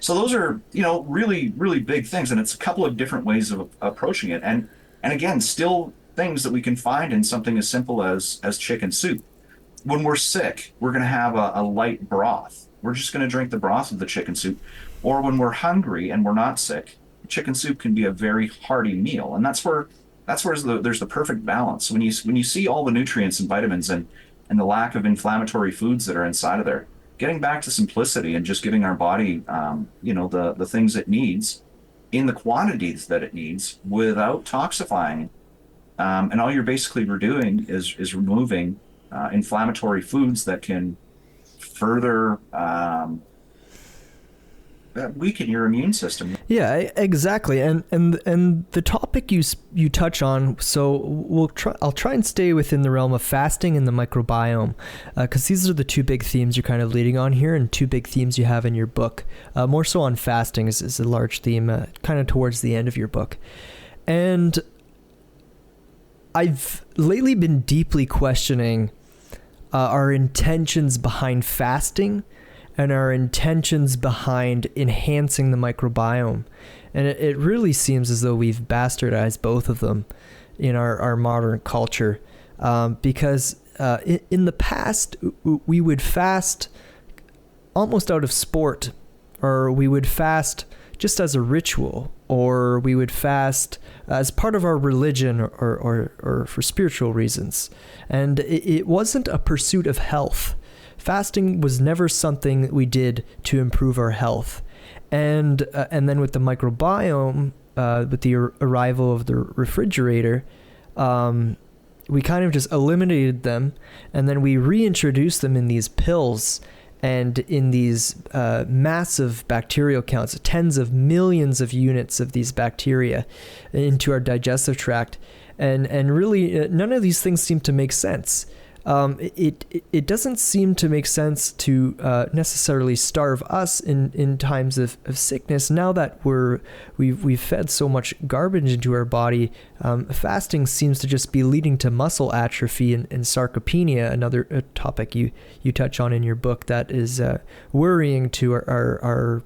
S2: So those are, really, really big things, and it's a couple of different ways of approaching it. And again, still things that we can find in something as simple as chicken soup. When we're sick, we're going to have a light broth. We're just going to drink the broth of the chicken soup. Or when we're hungry and we're not sick, chicken soup can be a very hearty meal, and that's where there's the perfect balance. When you see all the nutrients and vitamins and the lack of inflammatory foods that are inside of there, getting back to simplicity and just giving our body, the things it needs in the quantities that it needs without toxifying. And all you're basically doing is removing inflammatory foods that can further weaken your immune system.
S1: Yeah, exactly. And the topic you touch on, so I'll try and stay within the realm of fasting and the microbiome, because these are the two big themes you're kind of leading on here, and two big themes you have in your book. More so on fasting is a large theme, kind of towards the end of your book. And I've lately been deeply questioning our intentions behind fasting and our intentions behind enhancing the microbiome. And it really seems as though we've bastardized both of them in our modern culture. Because in the past, we would fast almost out of sport, or we would fast just as a ritual, or we would fast as part of our religion or for spiritual reasons. And it wasn't a pursuit of health. Fasting was never something that we did to improve our health. And then with the microbiome, with the arrival of the refrigerator, we kind of just eliminated them, and then we reintroduced them in these pills and in these massive bacterial counts, tens of millions of units of these bacteria into our digestive tract. And really, none of these things seem to make sense. It doesn't seem to make sense to necessarily starve us in times of sickness. Now that we've fed so much garbage into our body, fasting seems to just be leading to muscle atrophy and sarcopenia, another topic you touch on in your book that is worrying to our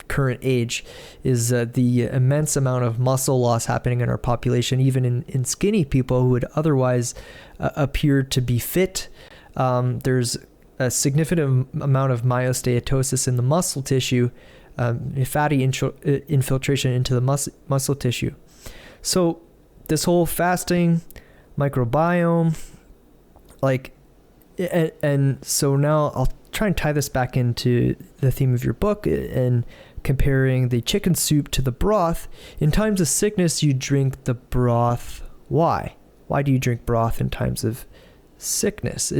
S1: current age, is the immense amount of muscle loss happening in our population, even in skinny people who would otherwise appear to be fit. There's a significant amount of myosteatosis in the muscle tissue, fatty infiltration into the muscle tissue. So this whole fasting, microbiome, and so now I'll try and tie this back into the theme of your book and comparing the chicken soup to the broth. In times of sickness, you drink the broth. Why? Why do you drink broth in times of sickness?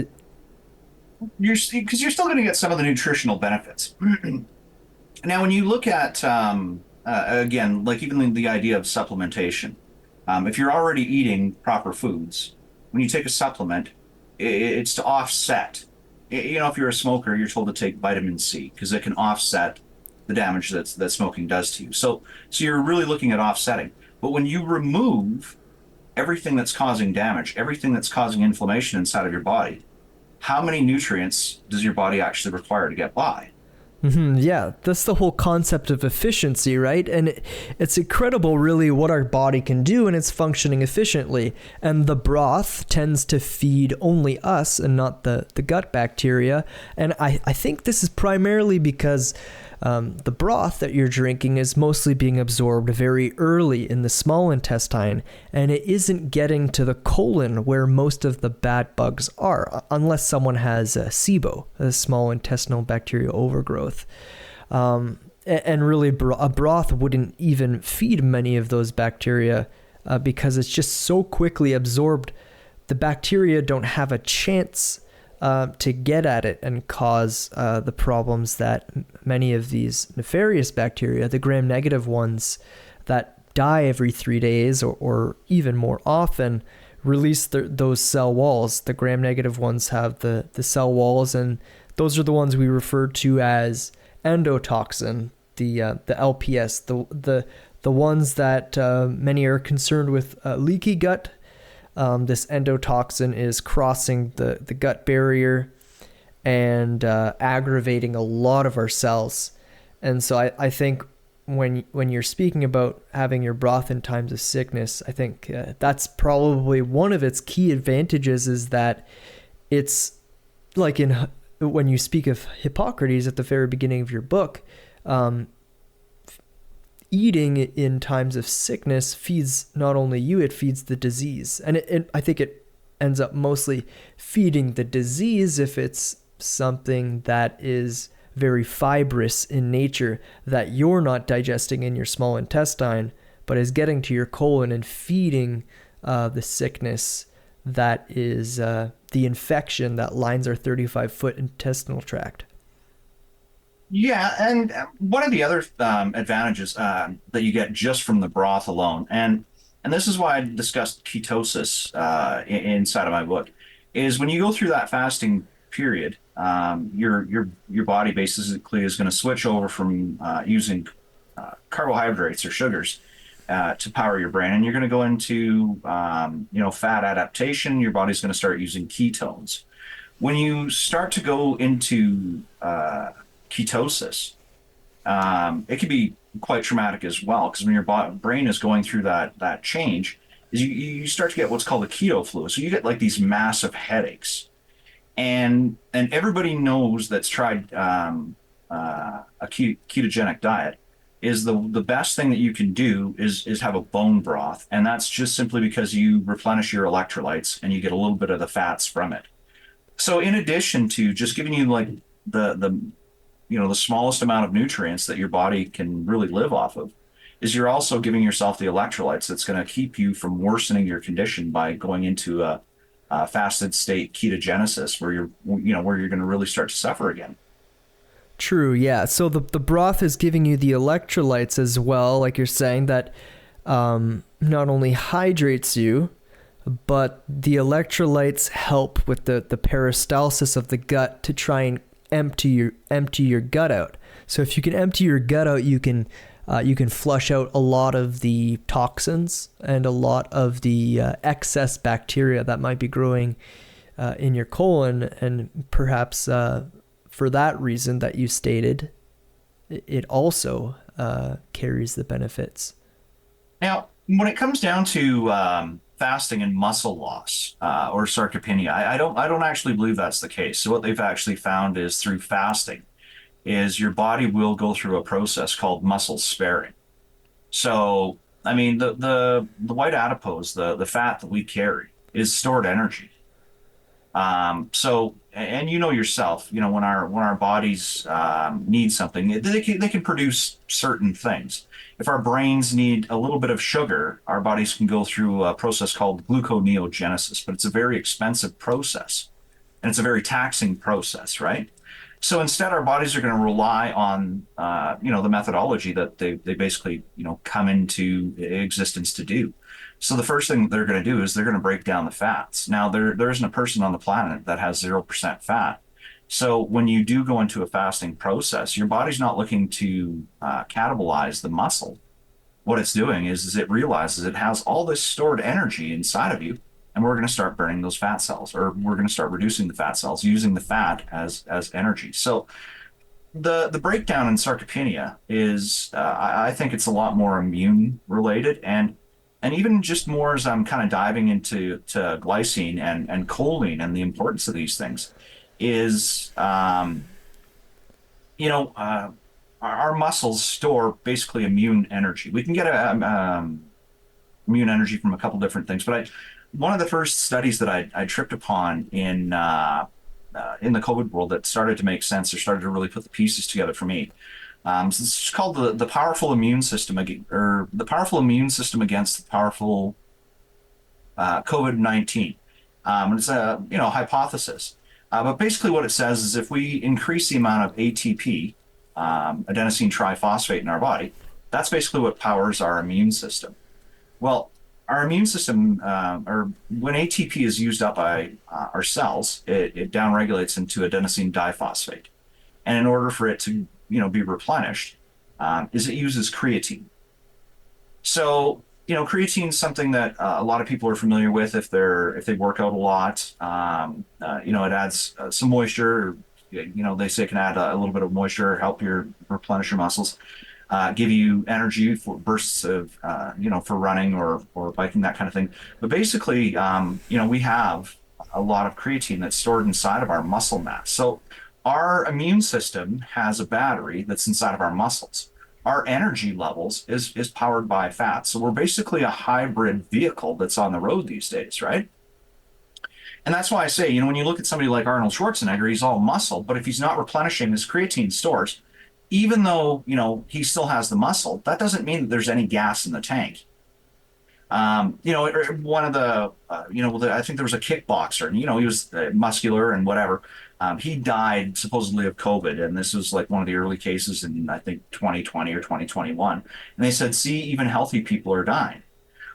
S2: Because you're still going to get some of the nutritional benefits. Now, when you look at, again, like even the idea of supplementation, if you're already eating proper foods, when you take a supplement, it's to offset. If you're a smoker, you're told to take vitamin C because it can offset the damage that smoking does to you. So you're really looking at offsetting. But when you remove everything that's causing damage, everything that's causing inflammation inside of your body, how many nutrients does your body actually require to get by?
S1: Yeah, that's the whole concept of efficiency, right? And it's incredible, really, what our body can do, and it's functioning efficiently. And the broth tends to feed only us and not the gut bacteria. And I think this is primarily because the broth that you're drinking is mostly being absorbed very early in the small intestine, and it isn't getting to the colon where most of the bad bugs are, unless someone has SIBO, a small intestinal bacterial overgrowth. And really, a broth wouldn't even feed many of those bacteria because it's just so quickly absorbed. The bacteria don't have a chance to get at it and cause the problems that many of these nefarious bacteria, the gram-negative ones that die every 3 days or even more often, release those cell walls. The gram-negative ones have the cell walls, and those are the ones we refer to as endotoxin, the LPS, the ones that many are concerned with leaky gut. This endotoxin is crossing the gut barrier and aggravating a lot of our cells. And so I think when you're speaking about having your broth in times of sickness, I think that's probably one of its key advantages, is that it's like when you speak of Hippocrates at the very beginning of your book, eating in times of sickness feeds not only you, it feeds the disease. And I think it ends up mostly feeding the disease if it's something that is very fibrous in nature that you're not digesting in your small intestine, but is getting to your colon and feeding the sickness that is the infection that lines our 35-foot intestinal tract.
S2: Yeah, and one of the other advantages that you get just from the broth alone, and this is why I discussed ketosis inside of my book, is when you go through that fasting period, your body basically is going to switch over from using carbohydrates or sugars, to power your brain, and you're going to go into fat adaptation. Your body's going to start using ketones. When you start to go into ketosis, it can be quite traumatic as well, because when your brain is going through that change, is you start to get what's called a keto flu. So you get like these massive headaches, and everybody knows that's tried a ketogenic diet is the best thing that you can do is have a bone broth, and that's just simply because you replenish your electrolytes and you get a little bit of the fats from it. So in addition to just giving you like the smallest amount of nutrients that your body can really live off of, is you're also giving yourself the electrolytes that's going to keep you from worsening your condition by going into a fasted state ketogenesis, where you're going to really start to suffer again.
S1: True, yeah. So the broth is giving you the electrolytes as well, like you're saying, that not only hydrates you, but the electrolytes help with the peristalsis of the gut to try and empty your gut out. So if you can empty your gut out, you can flush out a lot of the toxins and a lot of the excess bacteria that might be growing in your colon, and perhaps for that reason that you stated, it also carries the benefits.
S2: Now, when it comes down to fasting and muscle loss or sarcopenia, I don't actually believe that's the case. So what they've actually found is through fasting, is your body will go through a process called muscle sparing. So, I mean, the white adipose, the fat that we carry, is stored energy. So, and you know yourself, when our bodies need something, they can produce certain things. If our brains need a little bit of sugar, our bodies can go through a process called gluconeogenesis, but it's a very expensive process, and it's a very taxing process, right? So instead, our bodies are going to rely on, the methodology that they basically, come into existence to do. So the first thing they're going to do is they're going to break down the fats. Now, there isn't a person on the planet that has 0% fat. So when you do go into a fasting process, your body's not looking to catabolize the muscle. What it's doing is it realizes it has all this stored energy inside of you, and we're going to start burning those fat cells, or we're going to start reducing the fat cells, using the fat as energy. So the breakdown in sarcopenia is, I think it's a lot more immune related, and even just more as I'm kind of diving into glycine and choline and the importance of these things is, our muscles store basically immune energy. We can get immune energy from a couple different things, but one of the first studies that I tripped upon in the COVID world that started to make sense, or started to really put the pieces together for me. So it's called the powerful immune system, or the powerful immune system against the powerful COVID-19. And it's a hypothesis. But basically what it says is if we increase the amount of ATP, adenosine triphosphate in our body, that's basically what powers our immune system. Well, our immune system, or when ATP is used up by our cells, it downregulates into adenosine diphosphate. And in order for it to be replenished, is it uses creatine. So, creatine is something that a lot of people are familiar with if they work out a lot. It adds some moisture. They say it can add a little bit of moisture, help replenish your muscles, give you energy for bursts of, for running or biking, that kind of thing. But basically, we have a lot of creatine that's stored inside of our muscle mass. So our immune system has a battery that's inside of our muscles. Our energy levels is powered by fat. So we're basically a hybrid vehicle that's on the road these days, right? And that's why I say, when you look at somebody like Arnold Schwarzenegger, he's all muscle, but if he's not replenishing his creatine stores, even though, he still has the muscle, that doesn't mean that there's any gas in the tank. One of the, I think there was a kickboxer, and, he was muscular and whatever. He died supposedly of COVID, and this was like one of the early cases in, I think, 2020 or 2021. And they said, see, even healthy people are dying.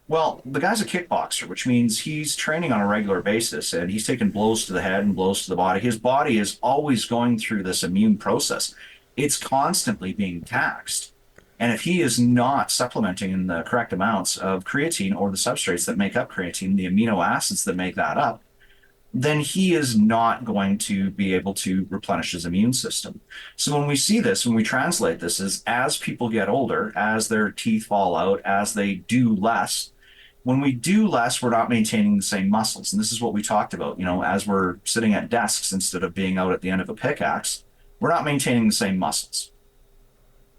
S2: Well, the guy's a kickboxer, which means he's training on a regular basis, and he's taking blows to the head and blows to the body. His body is always going through this immune process. It's constantly being taxed. And if he is not supplementing in the correct amounts of creatine or the substrates that make up creatine, the amino acids that make that up, then he is not going to be able to replenish his immune system. So when we see this, when we translate this, is as people get older, as their teeth fall out, as they do less, when we do less, we're not maintaining the same muscles. And this is what we talked about, as we're sitting at desks instead of being out at the end of a pickaxe, we're not maintaining the same muscles.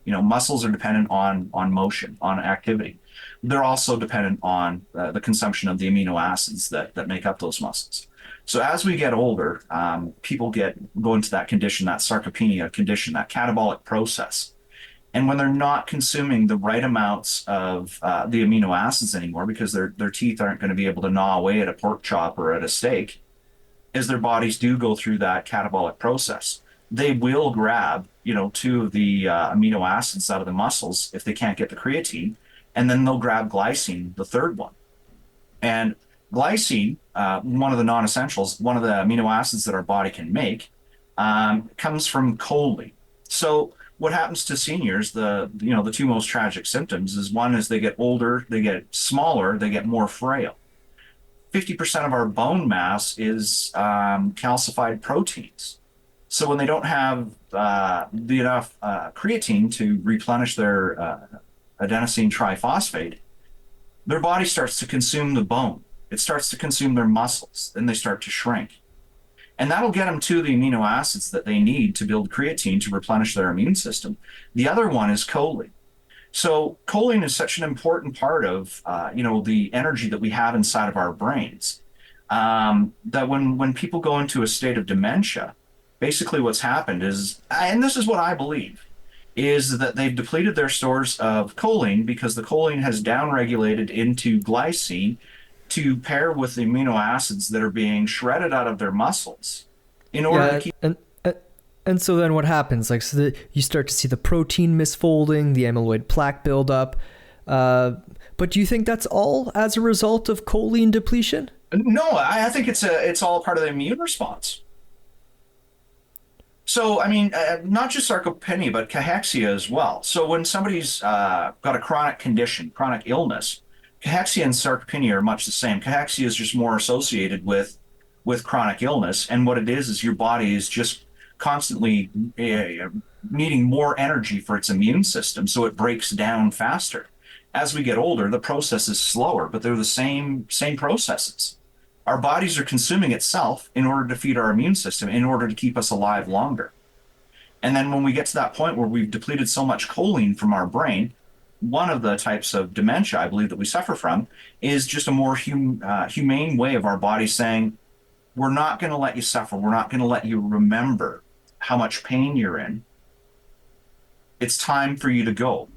S2: Muscles are dependent on motion, on activity. They're also dependent on the consumption of the amino acids that make up those muscles. So as we get older, people go into that condition, that sarcopenia condition, that catabolic process. And when they're not consuming the right amounts of the amino acids anymore, because their teeth aren't going to be able to gnaw away at a pork chop or at a steak, as their bodies do go through that catabolic process, they will grab, two of the amino acids out of the muscles if they can't get the creatine, and then they'll grab glycine, the third one. And glycine, one of the non-essentials, one of the amino acids that our body can make, comes from choline. So what happens to seniors, the two most tragic symptoms is, one is they get older, they get smaller, they get more frail. 50% of our bone mass is calcified proteins. So when they don't have enough creatine to replenish their adenosine triphosphate, their body starts to consume the bone. It starts to consume their muscles, and they start to shrink. And that'll get them to the amino acids that they need to build creatine to replenish their immune system. The other one is choline. So choline is such an important part of, the energy that we have inside of our brains, that when people go into a state of dementia, basically what's happened is, and this is what I believe, is that they've depleted their stores of choline because the choline has downregulated into glycine to pair with the amino acids that are being shredded out of their muscles in order to keep.
S1: And so then what happens? You start to see the protein misfolding, the amyloid plaque buildup. But do you think that's all as a result of choline depletion?
S2: No, I think it's all part of the immune response. So, not just sarcopenia, but cachexia as well. So when somebody's got a chronic condition, chronic illness, cachexia and sarcopenia are much the same. Cachexia is just more associated with chronic illness. And what it is your body is just constantly needing more energy for its immune system, so it breaks down faster. As we get older, the process is slower, but they're the same processes. Our bodies are consuming itself in order to feed our immune system, in order to keep us alive longer. And then when we get to that point where we've depleted so much choline from our brain, one of the types of dementia I believe that we suffer from is just a more humane way of our body saying, we're not going to let you suffer. We're not going to let you remember how much pain you're in. It's time for you to go.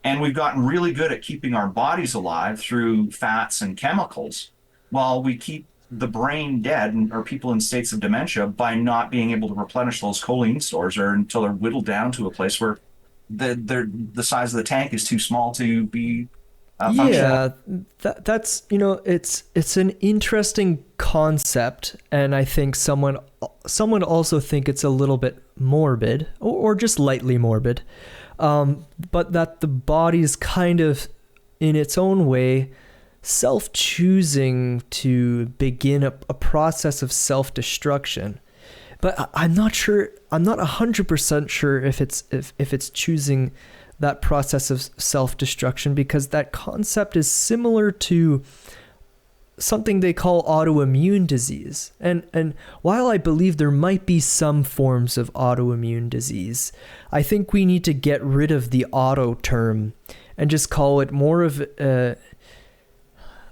S2: And we've gotten really good at keeping our bodies alive through fats and chemicals, while we keep the brain dead, or people in states of dementia, by not being able to replenish those choline stores, or until they're whittled down to a place where the size of the tank is too small to be functional.
S1: Yeah, that's it's an interesting concept, and I think someone also think it's a little bit morbid, or just lightly morbid, but that the body's kind of in its own way self-choosing to begin a process of self-destruction. But I'm not 100% sure if it's choosing that process of self-destruction, because that concept is similar to something they call autoimmune disease. And while I believe there might be some forms of autoimmune disease, I think we need to get rid of the auto term and just call it more of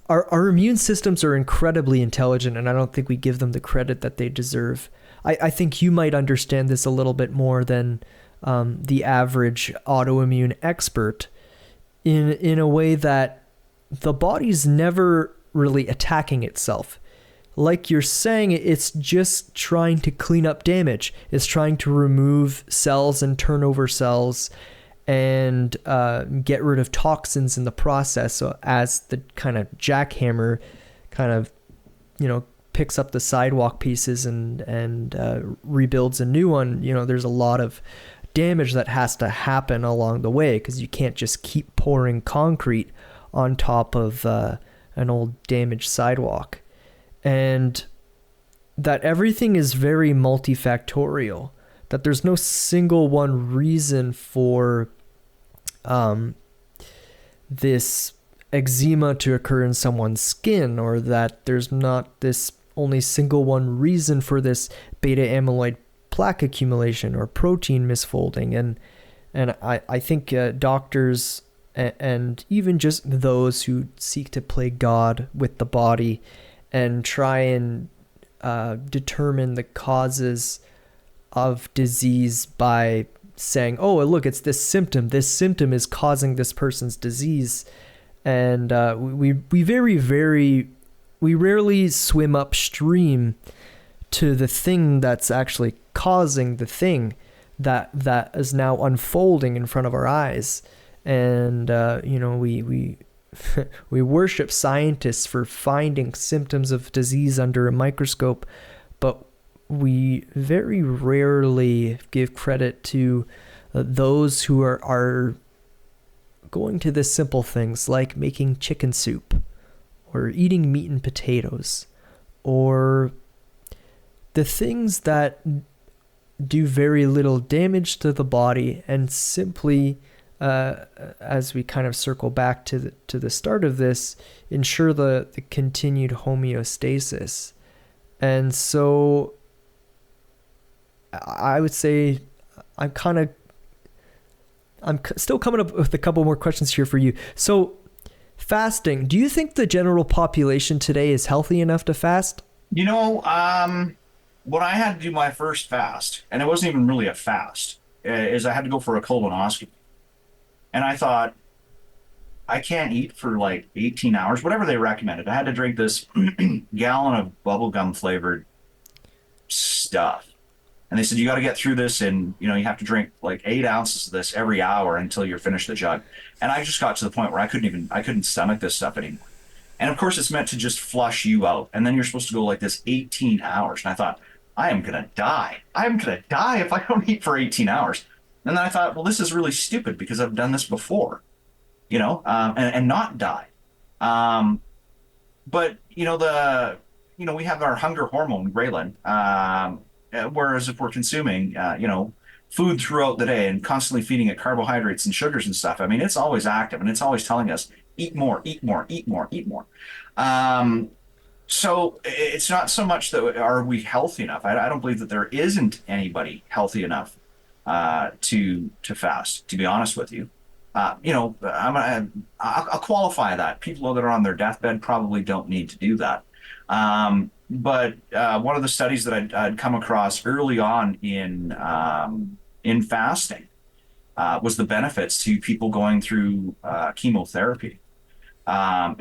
S1: our immune systems are incredibly intelligent, and I don't think we give them the credit that they deserve. I think you might understand this a little bit more than the average autoimmune expert, in a way that the body's never really attacking itself. Like you're saying, it's just trying to clean up damage. It's trying to remove cells and turn over cells and get rid of toxins in the process. So as the kind of jackhammer kind of, picks up the sidewalk pieces and rebuilds a new one, there's a lot of damage that has to happen along the way, because you can't just keep pouring concrete on top of an old damaged sidewalk. And that everything is very multifactorial, that there's no single one reason for this eczema to occur in someone's skin, or that there's not this only single one reason for this beta amyloid plaque accumulation or protein misfolding. And I think doctors and even just those who seek to play God with the body and try and determine the causes of disease by saying, oh, look, it's this symptom is causing this person's disease. And we rarely swim upstream to the thing that's actually causing the thing that is now unfolding in front of our eyes. And we we worship scientists for finding symptoms of disease under a microscope, but we very rarely give credit to those who are going to the simple things like making chicken soup or eating meat and potatoes, or the things that do very little damage to the body and simply, as we kind of circle back to the start of this, ensure the continued homeostasis. And so I would say I'm still coming up with a couple more questions here for you. So fasting, do you think the general population today is healthy enough to fast?
S2: When I had to do my first fast, and it wasn't even really a fast, is I had to go for a colonoscopy. And I thought, I can't eat for like 18 hours, whatever they recommended. I had to drink this gallon of bubblegum flavored stuff. And they said, you got to get through this, and you have to drink like 8 ounces of this every hour until you're finished the jug. And I just got to the point where I couldn't stomach this stuff anymore. And of course, it's meant to just flush you out. And then you're supposed to go like this 18 hours. And I thought, I am going to die. I'm going to die if I don't eat for 18 hours. And then I thought, well, this is really stupid because I've done this before, and not died. But we have our hunger hormone, ghrelin. Whereas if we're consuming, food throughout the day and constantly feeding it carbohydrates and sugars and stuff, I mean, it's always active and it's always telling us, eat more, eat more, eat more, eat more. So it's not so much that are we healthy enough. I don't believe that there isn't anybody healthy enough to fast, to be honest with you. I'll qualify that. People that are on their deathbed probably don't need to do that. But one of the studies that I'd come across early on in fasting was the benefits to people going through chemotherapy.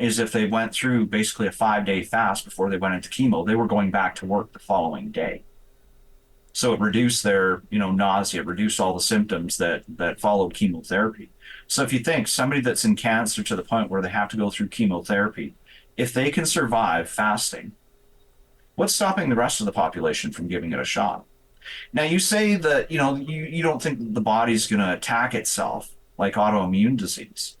S2: Is if they went through basically a 5-day fast before they went into chemo, they were going back to work the following day. So it reduced their, nausea, reduced all the symptoms that followed chemotherapy. So if you think somebody that's in cancer to the point where they have to go through chemotherapy, if they can survive fasting, what's stopping the rest of the population from giving it a shot? Now, you say that, you don't think the body's going to attack itself like autoimmune disease.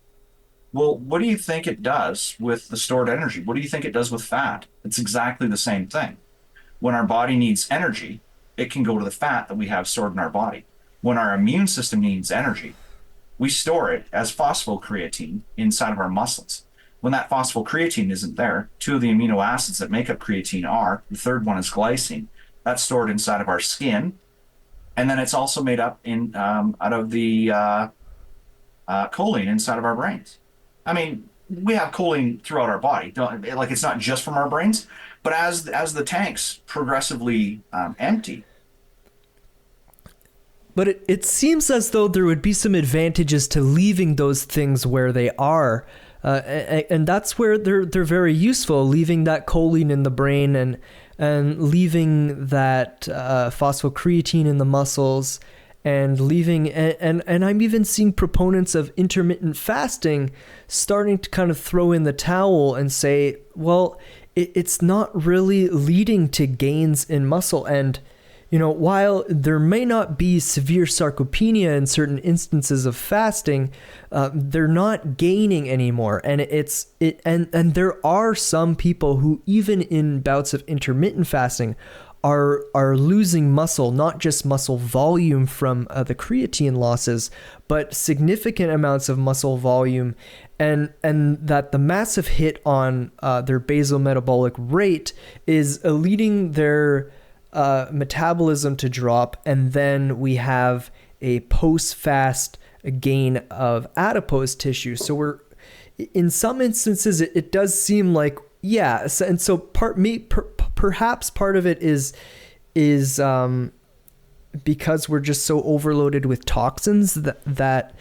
S2: Well, what do you think it does with the stored energy? What do you think it does with fat? It's exactly the same thing. When our body needs energy, it can go to the fat that we have stored in our body. When our immune system needs energy, we store it as phosphocreatine inside of our muscles. When that phosphocreatine isn't there, 2 of the amino acids that make up creatine are, the third one is glycine. That's stored inside of our skin. And then it's also made up out of the choline inside of our brains. I mean, we have choline throughout our body. It's not just from our brains, but as the tanks progressively empty.
S1: But it seems as though there would be some advantages to leaving those things where they are. And that's where they're very useful, leaving that choline in the brain and leaving that phosphocreatine in the muscles, and leaving and I'm even seeing proponents of intermittent fasting starting to kind of throw in the towel and say, well, it's not really leading to gains in muscle. And while there may not be severe sarcopenia in certain instances of fasting, they're not gaining anymore. And and there are some people who, even in bouts of intermittent fasting, are losing muscle, not just muscle volume from the creatine losses, but significant amounts of muscle volume, and that the massive hit on their basal metabolic rate is leading their metabolism to drop, and then we have a post-fast gain of adipose tissue. So we're, in some instances, it does seem like, yeah, and so perhaps part of it is because we're just so overloaded with toxins that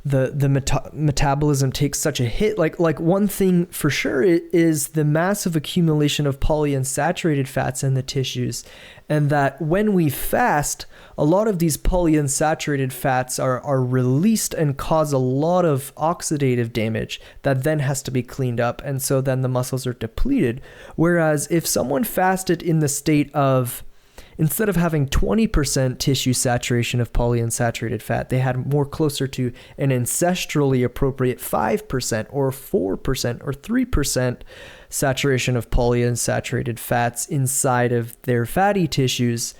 S1: the metabolism takes such a hit. Like one thing for sure is the massive accumulation of polyunsaturated fats in the tissues, and that when we fast, a lot of these polyunsaturated fats are released and cause a lot of oxidative damage that then has to be cleaned up, and so then the muscles are depleted. Whereas if someone fasted in the state of, instead of having 20% tissue saturation of polyunsaturated fat, they had more closer to an ancestrally appropriate 5% or 4% or 3% saturation of polyunsaturated fats inside of their fatty tissues,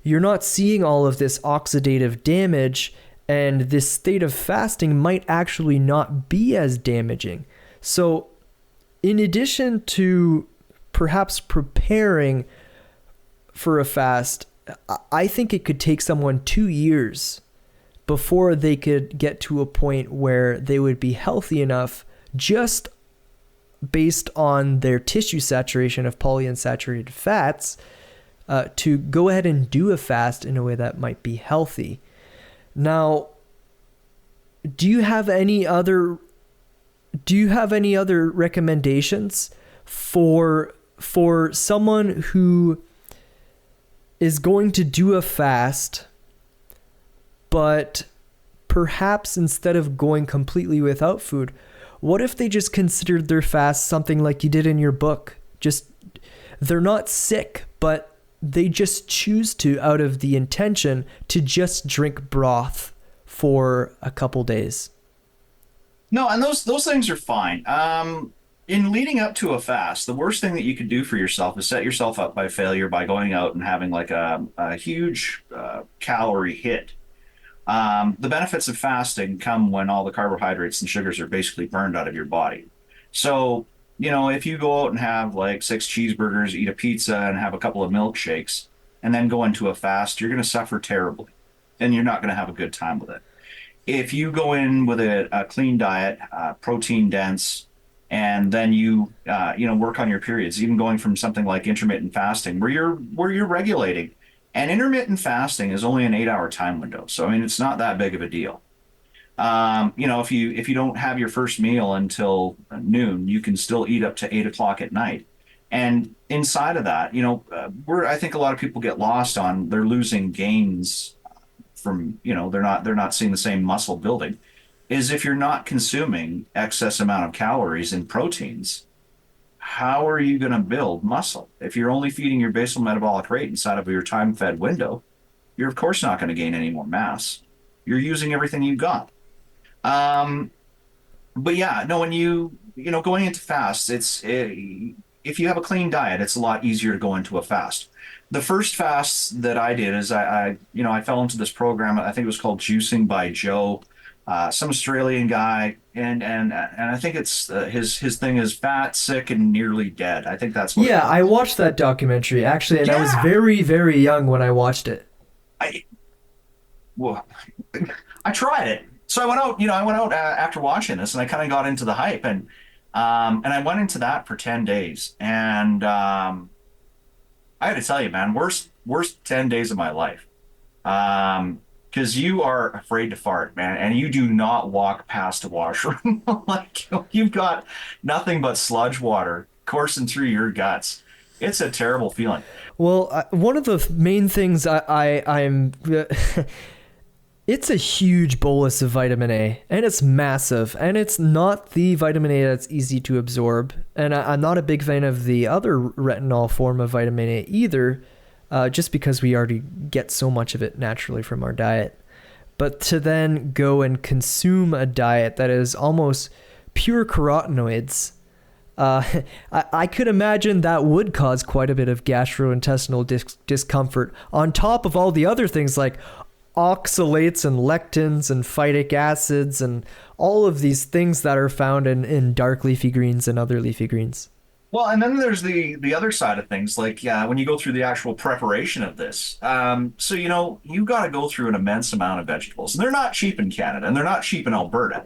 S1: you're not seeing all of this oxidative damage, and this state of fasting might actually not be as damaging. So in addition to perhaps preparing for a fast, I think it could take someone 2 years before they could get to a point where they would be healthy enough, just based on their tissue saturation of polyunsaturated fats, to go ahead and do a fast in a way that might be healthy. Now, do you have any other recommendations for someone who is going to do a fast, but perhaps instead of going completely without food, what if they just considered their fast something like you did in your book? Just, they're not sick, but they just choose to, out of the intention, to just drink broth for a couple days.
S2: No, and those things are fine. In leading up to a fast, the worst thing that you could do for yourself is set yourself up by failure by going out and having like a huge calorie hit. The benefits of fasting come when all the carbohydrates and sugars are basically burned out of your body. So, if you go out and have like 6 cheeseburgers, eat a pizza, and have a couple of milkshakes, and then go into a fast, you're going to suffer terribly, and you're not going to have a good time with it. If you go in with a clean diet, protein dense, and then you work on your periods, even going from something like intermittent fasting, where you're regulating. And intermittent fasting is only an 8-hour time window, so I mean it's not that big of a deal. If you don't have your first meal until noon, you can still eat up to 8 o'clock at night. And inside of that, I think a lot of people get lost on, they're losing gains from, they're not seeing the same muscle building. Is if you're not consuming excess amount of calories and proteins, how are you going to build muscle? If you're only feeding your basal metabolic rate inside of your time-fed window, you're of course not going to gain any more mass. You're using everything you got. But yeah, no, when going into fasts, if you have a clean diet, it's a lot easier to go into a fast. The first fast that I did is I fell into this program. I think it was called Juicing by Joe, some Australian guy, and I think it's his thing is fat, sick, and nearly dead. I think that's what.
S1: Yeah, I watched that documentary actually, and I was very, very young when I watched it.
S2: I tried it. So I went out after watching this, and I kind of got into the hype, and I went into that for 10 days, and I got to tell you, man, worst 10 days of my life. Because you are afraid to fart, man, and you do not walk past a washroom. Like, you've got nothing but sludge water coursing through your guts. It's a terrible feeling.
S1: Well, one of the main things I'm it's a huge bolus of vitamin A, and it's massive, and it's not the vitamin A that's easy to absorb. And I'm not a big fan of the other retinol form of vitamin A either. just because we already get so much of it naturally from our diet. But to then go and consume a diet that is almost pure carotenoids, I could imagine that would cause quite a bit of gastrointestinal discomfort, on top of all the other things like oxalates and lectins and phytic acids and all of these things that are found in dark leafy greens and other leafy greens.
S2: Well, and then there's the other side of things, like when you go through the actual preparation of this. So you got to go through an immense amount of vegetables, and they're not cheap in Canada, and they're not cheap in Alberta.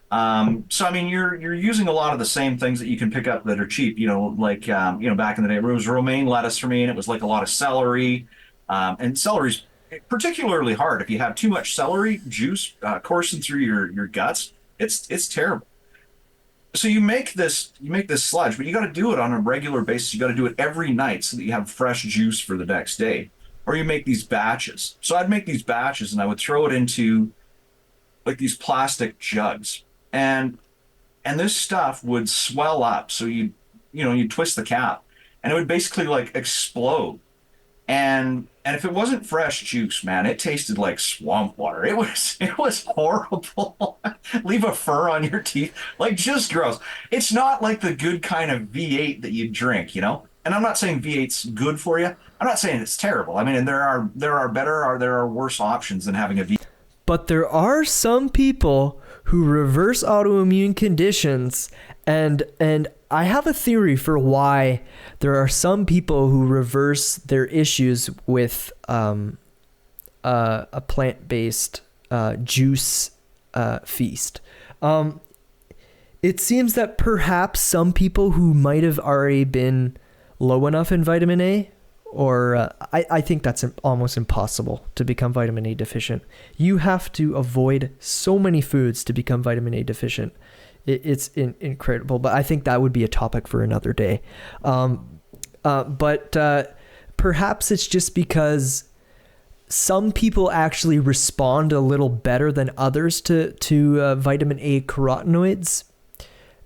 S2: So I mean, you're using a lot of the same things that you can pick up that are cheap. Like back in the day, it was romaine lettuce for me, and it was like a lot of celery, and celery's particularly hard. If you have too much celery juice coursing through your guts, it's terrible. So you make this sludge, but you got to do it on a regular basis. You got to do it every night so that you have fresh juice for the next day. Or you make these batches. So I'd make these batches and I would throw it into like these plastic jugs, and this stuff would swell up. So you twist the cap, and it would basically like explode. And if it wasn't fresh juice, man, it tasted like swamp water. It was horrible. Leave a fur on your teeth, like just gross. It's not like the good kind of V8 that you drink, And I'm not saying V8's good for you. I'm not saying it's terrible. I mean, there are better or there are worse options than having a V8.
S1: But there are some people who reverse autoimmune conditions, and I have a theory for why there are some people who reverse their issues with a plant-based juice feast. It seems that perhaps some people who might have already been low enough in vitamin A, or I think that's almost impossible to become vitamin A deficient. You have to avoid so many foods to become vitamin A deficient. It's incredible, but I think that would be a topic for another day. But perhaps it's just because some people actually respond a little better than others to vitamin A carotenoids.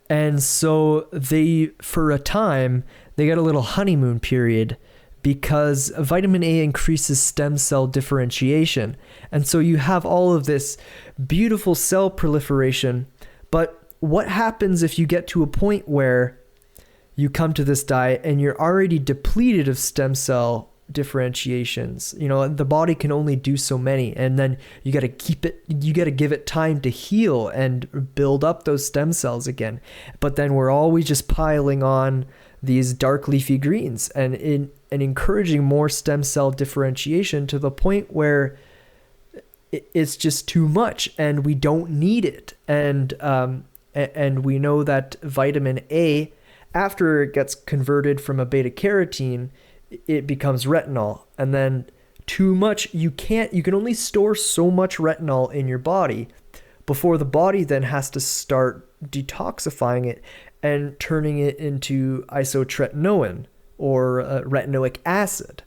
S1: And so for a time, they get a little honeymoon period because vitamin A increases stem cell differentiation. And so you have all of this beautiful cell proliferation. But what happens if you get to a point where you come to this diet and you're already depleted of stem cell differentiations? The body can only do so many, and then you got to give it time to heal and build up those stem cells again. But then we're always just piling on these dark leafy greens and encouraging more stem cell differentiation to the point where it's just too much and we don't need it. And we know that vitamin A, after it gets converted from a beta carotene, it becomes retinol. And then too much, you can only store so much retinol in your body before the body then has to start detoxifying it and turning it into isotretinoin or retinoic acid.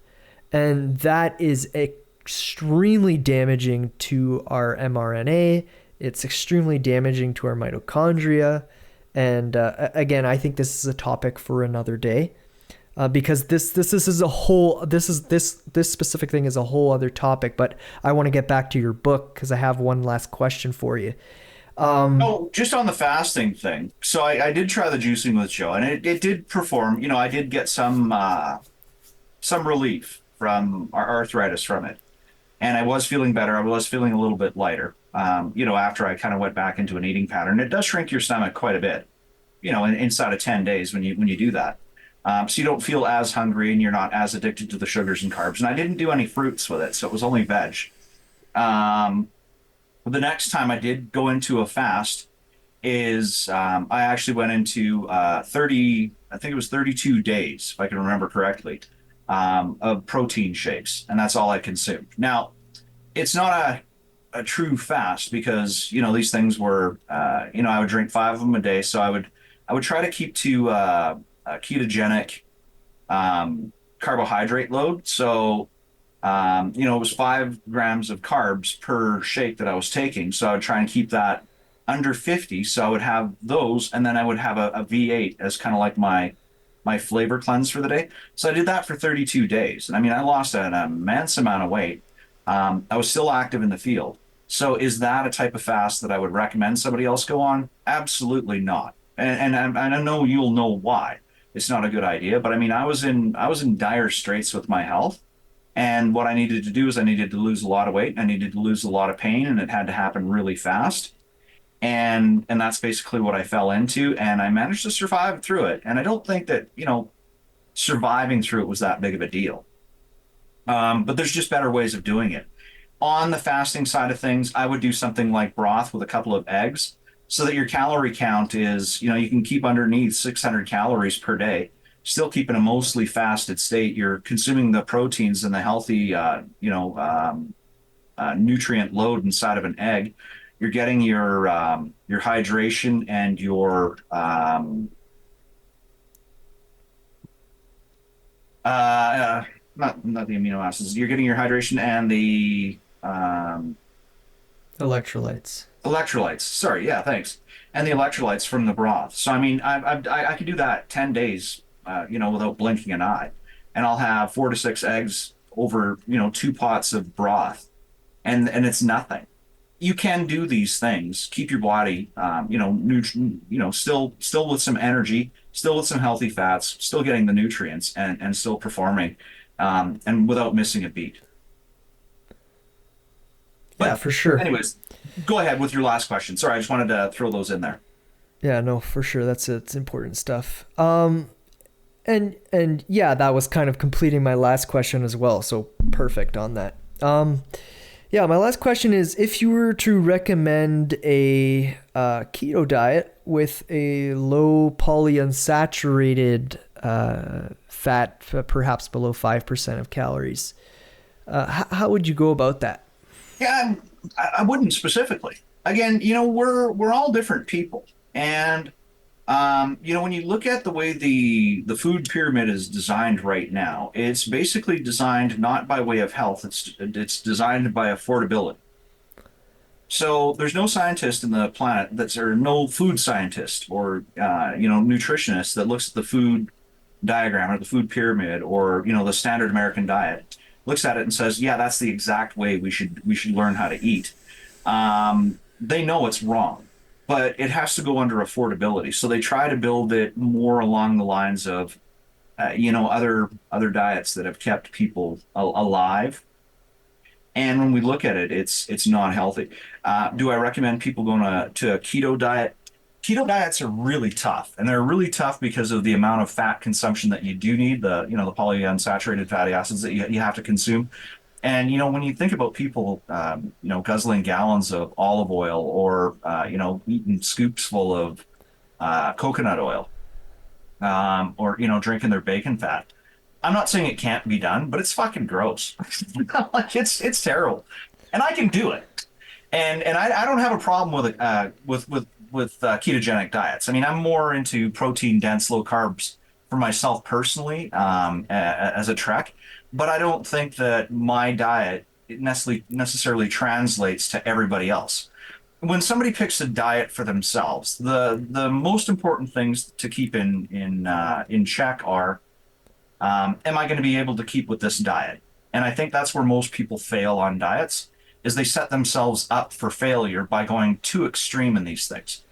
S1: And that is extremely damaging to our mRNA. It's extremely damaging to our mitochondria. And again, I think this is a topic for another day, because this specific thing is a whole other topic. But I want to get back to your book because I have one last question for you.
S2: Just on the fasting thing. So I did try the juicing with Joe, and it did perform. I did get some relief from our arthritis from it, and I was feeling better. I was feeling a little bit lighter. After I kind of went back into an eating pattern. It does shrink your stomach quite a bit, inside of 10 days when you do that. So you don't feel as hungry and you're not as addicted to the sugars and carbs. And I didn't do any fruits with it, so it was only veg. The next time I did go into a fast is I actually went into 30, I think it was 32 days, if I can remember correctly, of protein shakes. And that's all I consumed. Now, it's not a true fast because, these things were, I would drink 5 of them a day. So I would try to keep to a ketogenic carbohydrate load. So it was 5 grams of carbs per shake that I was taking. So I would try and keep that under 50. So I would have those, and then I would have a V8 as kind of like my my flavor cleanse for the day. So I did that for 32 days. And I mean, I lost an immense amount of weight. I was still active in the field. So is that a type of fast that I would recommend somebody else go on? Absolutely not. And I know you'll know why it's not a good idea. But I mean, I was in dire straits with my health. And what I needed to do is I needed to lose a lot of weight. I needed to lose a lot of pain, and it had to happen really fast. And that's basically what I fell into. And I managed to survive through it. And I don't think that, surviving through it was that big of a deal. But there's just better ways of doing it. On the fasting side of things, I would do something like broth with a couple of eggs so that your calorie count is, you can keep underneath 600 calories per day, still keep in a mostly fasted state. You're consuming the proteins and the healthy, nutrient load inside of an egg. You're getting your hydration and your not the amino acids. You're getting your hydration and the
S1: Electrolytes.
S2: electrolytes. Sorry, yeah, thanks. And the electrolytes from the broth. So I mean, I could do that 10 days, without blinking an eye, and I'll have 4 to 6 eggs over, 2 pots of broth, and it's nothing. You can do these things, keep your body, still with some energy, still with some healthy fats, still getting the nutrients, and still performing, and without missing a beat.
S1: Yeah,
S2: But
S1: for sure.
S2: anyways, go ahead with your last question. Sorry, I just wanted to throw those in there.
S1: Yeah, no, for sure. It's important stuff. And yeah, that was kind of completing my last question as well. So perfect on that. Yeah, my last question is, if you were to recommend a keto diet with a low polyunsaturated fat, perhaps below 5% of calories, how would you go about that?
S2: Yeah, I wouldn't specifically. Again, we're all different people, and when you look at the way the food pyramid is designed right now, it's basically designed not by way of health. It's designed by affordability. So there's no scientist in the planet or no food scientist or nutritionist that looks at the food diagram or the food pyramid or the standard American diet, looks at it and says, yeah, that's the exact way we should learn how to eat. They know it's wrong, but it has to go under affordability. So they try to build it more along the lines of other diets that have kept people alive. And when we look at it, it's not healthy. Do I recommend people going to a keto diet? Keto diets are really tough, and they're really tough because of the amount of fat consumption that you do need, the polyunsaturated fatty acids that you have to consume. And when you think about people, guzzling gallons of olive oil or eating scoops full of coconut oil, or drinking their bacon fat. I'm not saying it can't be done, but it's fucking gross. Like it's terrible, and I can do it. And I don't have a problem with ketogenic diets. I mean, I'm more into protein dense, low carbs for myself personally, as a trek, but I don't think that my diet necessarily translates to everybody else. When somebody picks a diet for themselves, the most important things to keep in check are, am I going to be able to keep with this diet? And I think that's where most people fail on diets, is they set themselves up for failure by going too extreme in these things.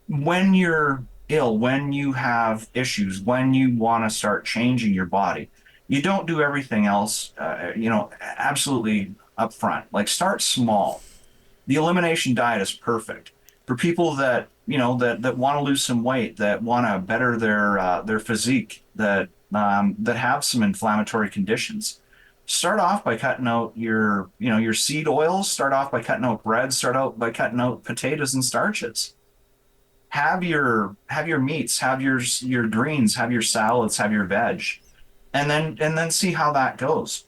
S2: When you're ill, when you have issues, when you want to start changing your body, you don't do everything else, absolutely upfront. Like, start small. The elimination diet is perfect for people that that want to lose some weight, that want to better their physique, that have some inflammatory conditions. Start off by cutting out your seed oils. Start off by cutting out bread. Start out by cutting out potatoes and starches. Have your meats, have your greens, have your salads, have your veg, and then see how that goes.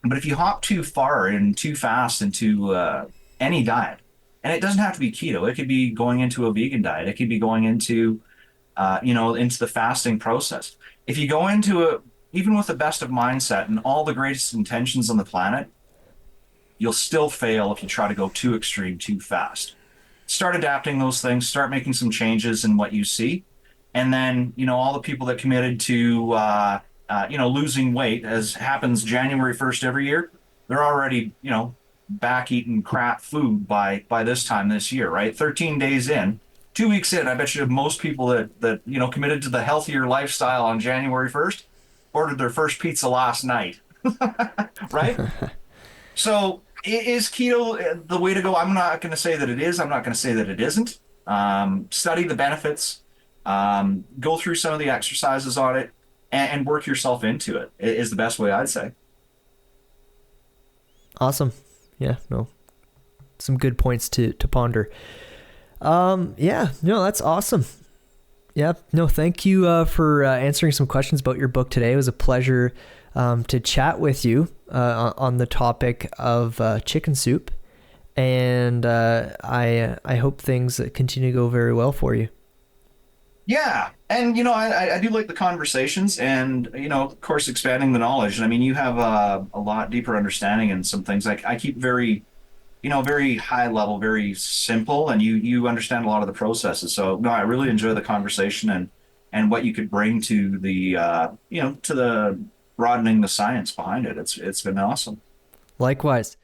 S2: But if you hop too far and too fast into any diet, and it doesn't have to be keto, it could be going into a vegan diet, it could be going into into the fasting process. If you go into it, even with the best of mindset and all the greatest intentions on the planet, you'll still fail if you try to go too extreme too fast. Start adapting those things, start making some changes in what you see, And then, all the people that committed to, losing weight, as happens January 1st every year, they're already, back eating crap food by this time this year, right? 13 days in, 2 weeks in, I bet you most people that committed to the healthier lifestyle on January 1st ordered their first pizza last night, right? So is keto the way to go? I'm not going to say that it is. I'm not going to say that it isn't. Study the benefits, go through some of the exercises on it, and work yourself into it is the best way I'd say.
S1: Awesome. Yeah, no, some good points to ponder. Yeah, no, that's awesome. Yeah, no, thank you for answering some questions about your book today. It was a pleasure to chat with you on the topic of chicken soup, and I hope things continue to go very well for you.
S2: Yeah, and I do like the conversations, and of course, expanding the knowledge. And I mean, you have a lot deeper understanding in some things. Like I keep very very high level, very simple, and you understand a lot of the processes. So no, I really enjoy the conversation and what you could bring to the to the broadening the science behind it. It's been awesome.
S1: Likewise.